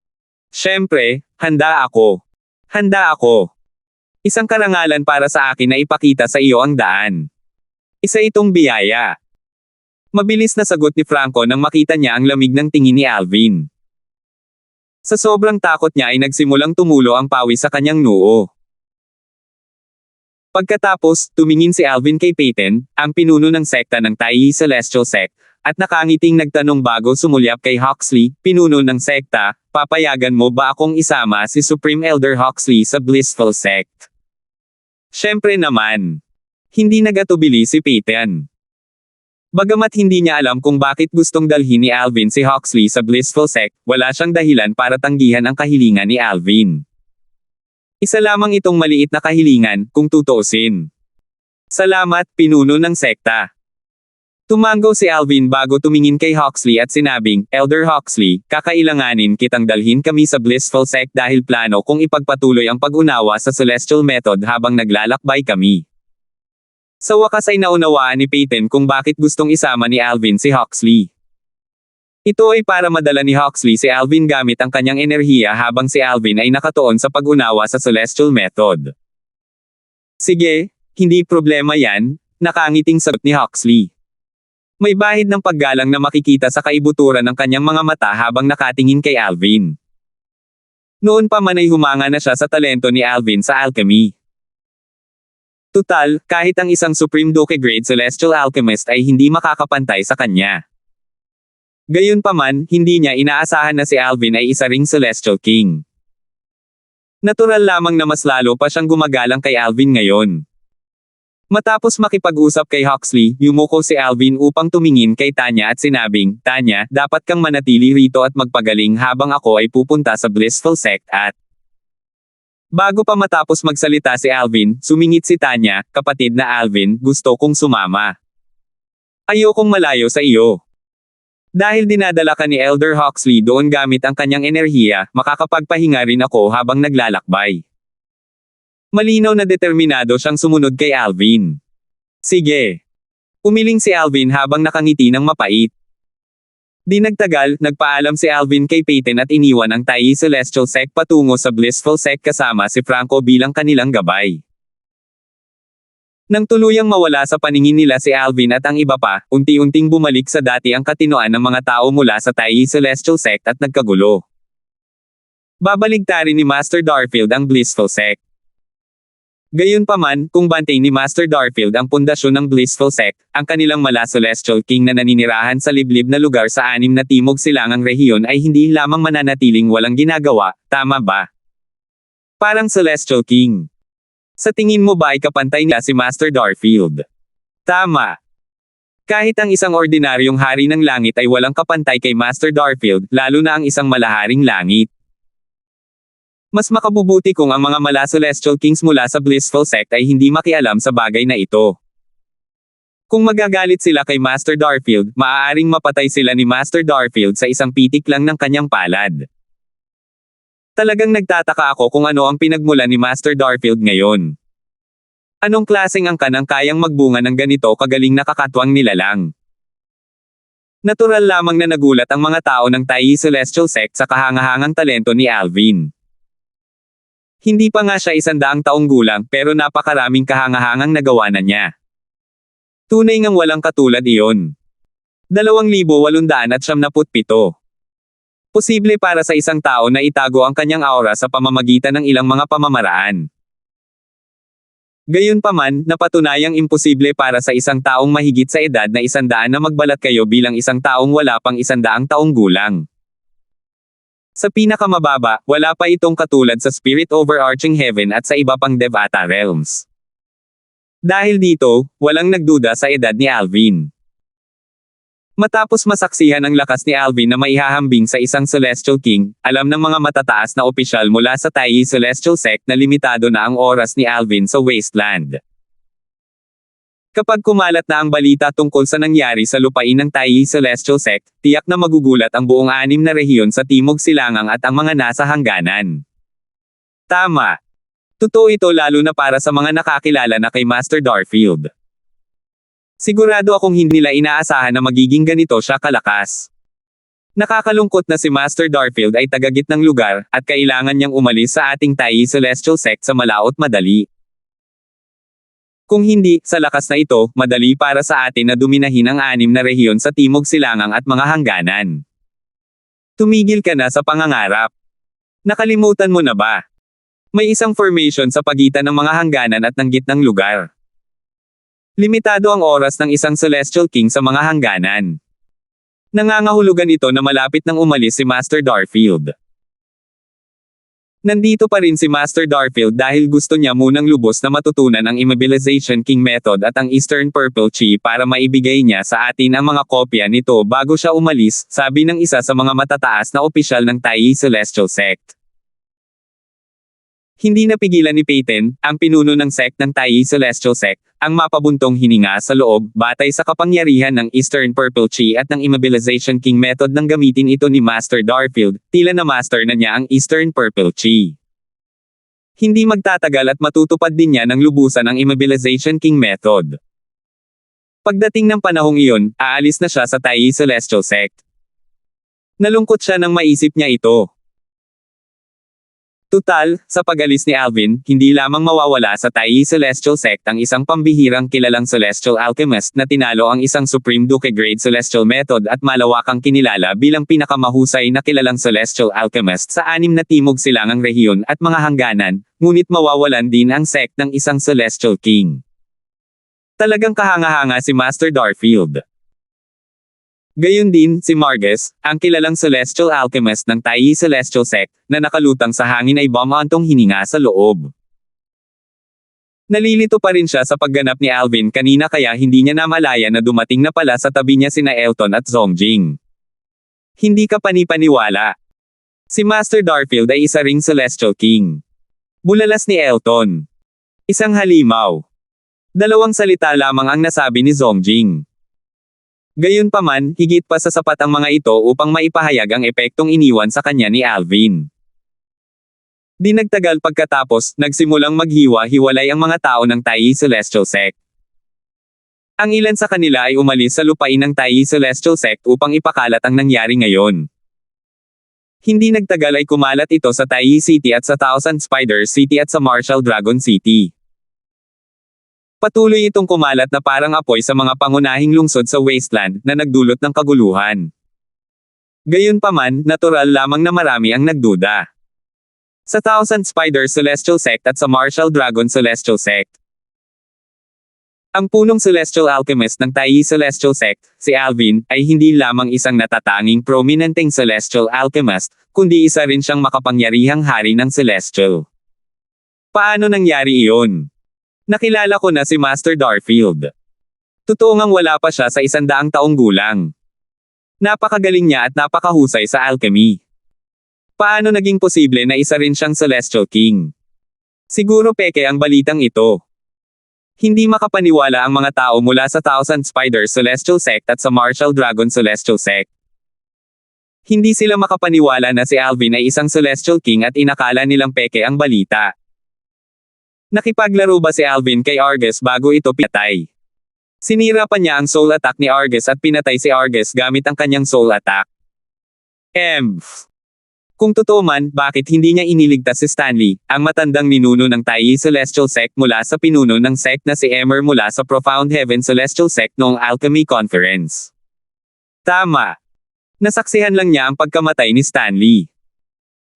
Speaker 1: Siyempre, handa ako. Handa ako. Isang karangalan para sa akin na ipakita sa iyo ang daan. Isa itong biyaya. Mabilis na sagot ni Franco nang makita niya ang lamig ng tingin ni Alvin. Sa sobrang takot niya ay nagsimulang tumulo ang pawis sa kanyang noo. Pagkatapos, tumingin si Alvin kay Peyton, ang pinuno ng sekta ng Tai Celestial Sect, at nakangiting nagtanong bago sumulyap kay Huxley, pinuno ng sekta, papayagan mo ba akong isama si Supreme Elder Huxley sa Blissful Sect? Siyempre naman. Hindi nagatubili si Peyton. Bagamat hindi niya alam kung bakit gustong dalhin ni Alvin si Huxley sa Blissful Sect, wala siyang dahilan para tanggihan ang kahilingan ni Alvin. Isa lamang itong maliit na kahilingan, kung tutuusin. Salamat, pinuno ng sekta. Tumanggaw si Alvin bago tumingin kay Huxley at sinabing, Elder Huxley, kakailanganin kitang dalhin kami sa Blissful Sect dahil plano kong ipagpatuloy ang pag-unawa sa Celestial Method habang naglalakbay kami. Sa wakas ay naunawaan ni Peyton kung bakit gustong isama ni Alvin si Huxley. Ito ay para madala ni Huxley si Alvin gamit ang kanyang enerhiya habang si Alvin ay nakatuon sa pag-unawa sa Celestial Method. Sige, hindi problema yan, nakangiting sagot ni Huxley. May bahid ng paggalang na makikita sa kaibuturan ng kanyang mga mata habang nakatingin kay Alvin. Noon pa man ay humanga na siya sa talento ni Alvin sa alchemy. Tutal, kahit ang isang Supreme Duke Grade Celestial Alchemist ay hindi makakapantay sa kanya. Gayunpaman, hindi niya inaasahan na si Alvin ay isa ring Celestial King. Natural lamang na mas lalo pa siyang gumagalang kay Alvin ngayon. Matapos makipag-usap kay Huxley, yumuko si Alvin upang tumingin kay Tanya at sinabing, Tanya, dapat kang manatili rito at magpagaling habang ako ay pupunta sa Blissful Sect at... Bago pa matapos magsalita si Alvin, sumingit si Tanya, kapatid na Alvin, gusto kong sumama. Ayokong malayo sa iyo. Dahil dinadala ka ni Elder Huxley doon gamit ang kanyang enerhiya, makakapagpahinga rin ako habang naglalakbay. Malinaw na determinado siyang sumunod kay Alvin. Sige. Umiling si Alvin habang nakangiti ng mapait. Di nagtagal, nagpaalam si Alvin kay Peyton at iniwan ang Tayi Celestial Sect patungo sa Blissful Sect kasama si Franco bilang kanilang gabay. Nang tuluyang mawala sa paningin nila si Alvin at ang iba pa, unti-unting bumalik sa dati ang katinoan ng mga tao mula sa Tayi Celestial Sect at nagkagulo. Babaligtarin ni Master Darfield ang Blissful Sect. Gayunpaman, kung bantay ni Master Darfield ang pundasyon ng Blissful Sect, ang kanilang mala Celestial King na naninirahan sa liblib na lugar sa 6 na timog silangang rehiyon ay hindi lamang mananatiling walang ginagawa, tama ba? Parang Celestial King. Sa tingin mo ba ay kapantay niya si Master Darfield? Tama. Kahit ang isang ordinaryong hari ng langit ay walang kapantay kay Master Darfield, lalo na ang isang malaharing langit. Mas makabubuti kung ang mga mala Celestial Kings mula sa Blissful Sect ay hindi makialam sa bagay na ito. Kung magagalit sila kay Master Darfield, maaaring mapatay sila ni Master Darfield sa isang pitik lang ng kanyang palad. Talagang nagtataka ako kung ano ang pinagmulan ni Master Darfield ngayon. Anong klaseng angkan ang kayang magbunga ng ganito kagaling na kakatwang nilalang? Natural lamang na nagulat ang mga tao ng Tayi Celestial Sect sa kahangahangang talento ni Alvin. Hindi pa nga siya 100 taong gulang pero napakaraming kahangahangang nagawa na niya. Tunay ngang walang katulad iyon. 2,877. Posible para sa isang tao na itago ang kanyang aura sa pamamagitan ng ilang mga pamamaraan. Gayunpaman, napatunayang imposible para sa isang taong mahigit sa edad na 100 na magbalat kayo bilang isang taong wala pang 100 taong gulang. Sa pinakamababa, wala pa itong katulad sa Spirit Overarching Heaven at sa iba pang Devata Realms. Dahil dito, walang nagduda sa edad ni Alvin. Matapos masaksihan ang lakas ni Alvin na maihahambing sa isang Celestial King, alam ng mga matataas na opisyal mula sa Tayi Celestial Sect na limitado na ang oras ni Alvin sa Wasteland. Kapag kumalat na ang balita tungkol sa nangyari sa lupain ng Tayi Celestial Sect, tiyak na magugulat ang buong 6 na rehiyon sa Timog Silangang at ang mga nasa hangganan. Tama. Totoo ito lalo na para sa mga nakakilala na kay Master Darfield. Sigurado akong hindi nila inaasahan na magiging ganito siya kalakas. Nakakalungkot na si Master Darfield ay taga-gitnang lugar, at kailangan niyang umalis sa ating Tayi Celestial Sect sa malaot madali. Kung hindi, sa lakas na ito, madali para sa atin na duminahin ang 6 na rehiyon sa Timog Silangang at mga hangganan. Tumigil ka na sa pangangarap. Nakalimutan mo na ba? May isang formation sa pagitan ng mga hangganan at ng gitnang lugar. Limitado ang oras ng isang Celestial King sa mga hangganan. Nangangahulugan ito na malapit nang umalis si Master Darfield. Nandito pa rin si Master Darfield dahil gusto niya munang lubos na matutunan ang Immobilization King Method at ang Eastern Purple Chi para maibigay niya sa atin ang mga kopya nito bago siya umalis, sabi ng isa sa mga matataas na opisyal ng Tayi Celestial Sect. Hindi napigilan ni Peyton, ang pinuno ng sect ng Tayi Celestial Sect, ang mapabuntong hininga sa loob batay sa kapangyarihan ng Eastern Purple Chi at ng Immobilization King Method nang gamitin ito ni Master Darfield, tila na master na niya ang Eastern Purple Chi. Hindi magtatagal at matutupad din niya ng lubusan ang Immobilization King Method. Pagdating ng panahong iyon, aalis na siya sa Tayi Celestial Sect. Nalungkot siya nang maisip niya ito. Tutal, sa pag-alis ni Alvin, hindi lamang mawawala sa Tayi Celestial Sect ang isang pambihirang kilalang Celestial Alchemist na tinalo ang isang Supreme Duke Grade Celestial Method at malawakang kinilala bilang pinakamahusay na kilalang Celestial Alchemist sa 6 na Timog Silangang rehiyon at mga hangganan, ngunit mawawalan din ang sect ng isang Celestial King. Talagang kahanga-hanga si Master Darfield. Gayon din, si Margus, ang kilalang Celestial Alchemist ng Tayi Celestial Sect, na nakalutang sa hangin ay bumantong hininga sa loob. Nalilito pa rin siya sa pagganap ni Alvin kanina kaya hindi niya namalaya na dumating na pala sa tabi niya sina Elton at Zongjing. Hindi ka panipaniwala. Si Master Darfield ay isa ring Celestial King. Bulalas ni Elton. Isang halimaw. 2 salita lamang ang nasabi ni Zongjing. Gayunpaman, higit pa sa sapat ang mga ito upang maipahayag ang epektong iniwan sa kanya ni Alvin. Di nagtagal pagkatapos, nagsimulang maghiwa-hiwalay ang mga tao ng Tayi Celestial Sect. Ang ilan sa kanila ay umalis sa lupain ng Taiyi Celestial Sect upang ipakalat ang nangyari ngayon. Hindi nagtagal ay kumalat ito sa Taiyi City at sa Thousand Spiders City at sa Martial Dragon City. Patuloy itong kumalat na parang apoy sa mga pangunahing lungsod sa Wasteland na nagdulot ng kaguluhan. Gayunpaman, natural lamang na marami ang nagduda. Sa Thousand Spiders Celestial Sect at sa Martial Dragon Celestial Sect. Ang punong celestial alchemist ng Taiyi Celestial Sect, si Alvin, ay hindi lamang isang natatanging prominenteng celestial alchemist, kundi isa rin siyang makapangyarihang hari ng celestial. Paano nangyari iyon? Nakilala ko na si Master Darfield. Totoo ngang wala pa siya sa 100 taong gulang. Napakagaling niya at napakahusay sa alchemy. Paano naging posible na isa rin siyang Celestial King? Siguro peke ang balitang ito. Hindi makapaniwala ang mga tao mula sa Thousand Spiders Celestial Sect at sa Martial Dragon Celestial Sect. Hindi sila makapaniwala na si Alvin ay isang Celestial King at inakala nilang peke ang balita. Nakipaglaro ba si Alvin kay Argus bago ito pinatay? Sinira pa niya ang soul attack ni Argus at pinatay si Argus gamit ang kanyang soul attack. Kung totoo man, bakit hindi niya iniligtas si Stanley, ang matandang ninuno ng Taiyi Celestial Sect mula sa pinuno ng sect na si Emmer mula sa Profound Heaven Celestial Sect noong Alchemy Conference? Tama. Nasaksihan lang niya ang pagkamatay ni Stanley.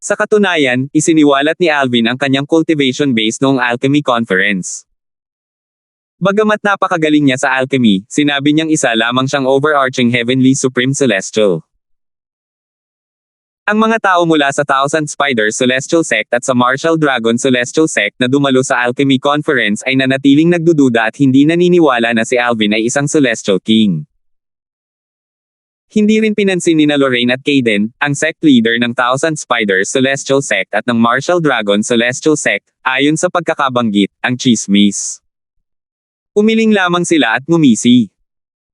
Speaker 1: Sa katunayan, isiniwalat ni Alvin ang kanyang cultivation base noong Alchemy Conference. Bagamat napakagaling niya sa alchemy, sinabi niyang isa lamang siyang overarching Heavenly Supreme Celestial. Ang mga tao mula sa Thousand Spiders Celestial Sect at sa Martial Dragon Celestial Sect na dumalo sa Alchemy Conference ay nanatiling nagdududa at hindi naniniwala na si Alvin ay isang Celestial King. Hindi rin pinansin ni Lorraine at Caden, ang sect leader ng Thousand Spiders Celestial Sect at ng Martial Dragon Celestial Sect, ayon sa pagkakabanggit, ang chismis. Umiling lamang sila at ngumisi.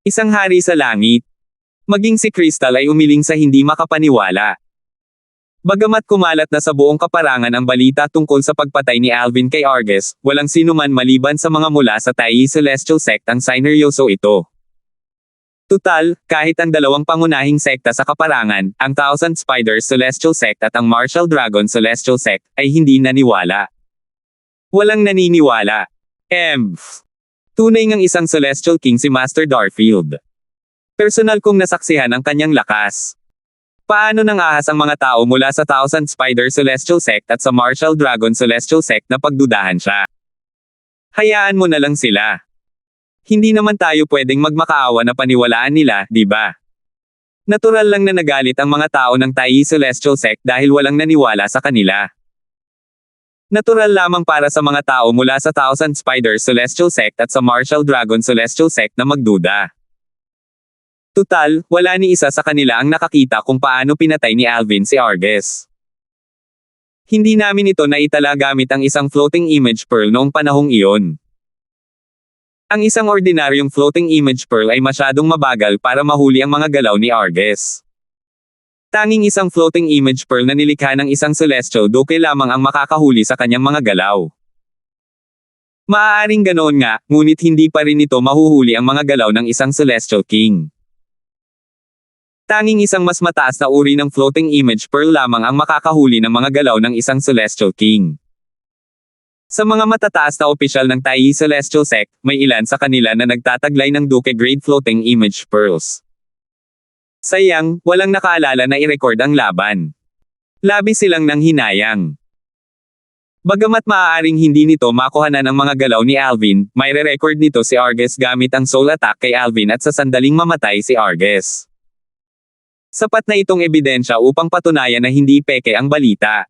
Speaker 1: Isang hari sa langit. Maging si Crystal ay umiling sa hindi makapaniwala. Bagamat kumalat na sa buong kaparangan ang balita tungkol sa pagpatay ni Alvin kay Argus, walang sinuman maliban sa mga mula sa Taiyi Celestial Sect ang sineryoso ito. Tutal, kahit ang dalawang pangunahing sekta sa kaparangan, ang Thousand Spiders Celestial Sect at ang Martial Dragon Celestial Sect, ay hindi naniwala. Walang naniniwala. Tunay ngang isang Celestial King si Master Darfield. Personal kong nasaksihan ang kanyang lakas. Paano nang ahas ang mga tao mula sa Thousand Spiders Celestial Sect at sa Martial Dragon Celestial Sect na pagdudahan siya? Hayaan mo na lang sila. Hindi naman tayo pwedeng magmakaawa na paniwalaan nila, di ba? Natural lang na nagalit ang mga tao ng Taiyi Celestial Sect dahil walang naniwala sa kanila. Natural lamang para sa mga tao mula sa Thousand Spiders Celestial Sect at sa Martial Dragon Celestial Sect na magduda. Tutal, wala ni isa sa kanila ang nakakita kung paano pinatay ni Alvin si Argus. Hindi namin ito naitala gamit ang isang floating image pearl noong panahong iyon. Ang isang ordinaryong floating image pearl ay masyadong mabagal para mahuli ang mga galaw ni Argus. Tanging isang floating image pearl na nilikha ng isang celestial duke lamang ang makakahuli sa kanyang mga galaw. Maaaring ganoon nga, ngunit hindi pa rin ito mahuhuli ang mga galaw ng isang Celestial King. Tanging isang mas mataas na uri ng floating image pearl lamang ang makakahuli ng mga galaw ng isang Celestial King. Sa mga matataas na opisyal ng Taiyi Celestial Sect, may ilan sa kanila na nagtataglay ng Duke-grade floating image pearls. Sayang, walang nakaalala na i-record ang laban. Labi silang nang hinayang. Bagamat maaaring hindi nito makuhanan ang mga galaw ni Alvin, may re-record nito si Argus gamit ang soul attack kay Alvin at sa sandaling mamatay si Argus. Sapat na itong ebidensya upang patunayan na hindi peke ang balita.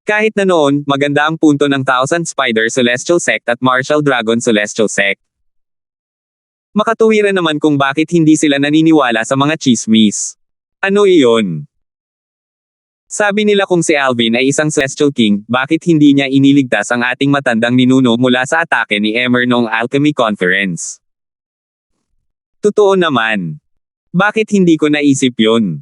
Speaker 1: Kahit na noon, maganda ang punto ng Thousand Spider Celestial Sect at Martial Dragon Celestial Sect. Makatuwiran naman kung bakit hindi sila naniniwala sa mga chismis. Ano iyon? Sabi nila kung si Alvin ay isang Celestial King, bakit hindi niya iniligtas ang ating matandang ninuno mula sa atake ni Emmer noong Alchemy Conference? Totoo naman. Bakit hindi ko naisip yun?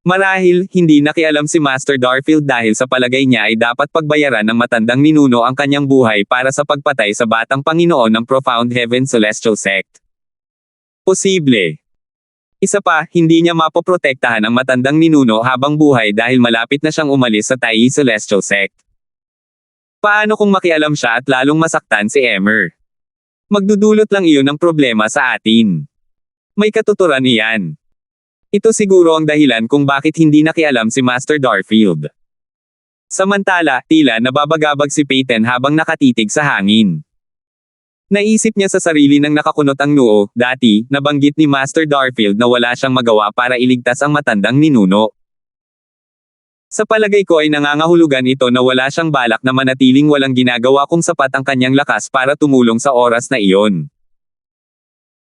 Speaker 1: Marahil, hindi nakialam si Master Darfield dahil sa palagay niya ay dapat pagbayaran ng matandang ninuno ang kanyang buhay para sa pagpatay sa batang Panginoon ng Profound Heaven Celestial Sect. Posible. Isa pa, hindi niya mapoprotektahan ang matandang ninuno habang buhay dahil malapit na siyang umalis sa Tai Celestial Sect. Paano kung makialam siya at lalong masaktan si Emmer? Magdudulot lang iyon ng problema sa atin. May katuturan iyan. Ito siguro ang dahilan kung bakit hindi nakialam si Master Darfield. Samantala, tila nababagabag si Peyton habang nakatitig sa hangin. Naisip niya sa sarili nang nakakunot ang noo, dati, nabanggit ni Master Darfield na wala siyang magawa para iligtas ang matandang ninuno. Sa palagay ko ay nangangahulugan ito na wala siyang balak na manatiling walang ginagawa kung sapat ang kanyang lakas para tumulong sa oras na iyon.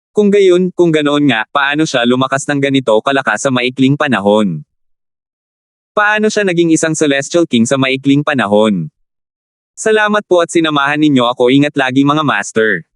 Speaker 1: Kung gayon, kung ganoon nga, paano siya lumakas ng ganito kalakas sa maikling panahon? Paano siya naging isang Celestial King sa maikling panahon? Salamat po at sinamahan ninyo ako. Ingat lagi mga master.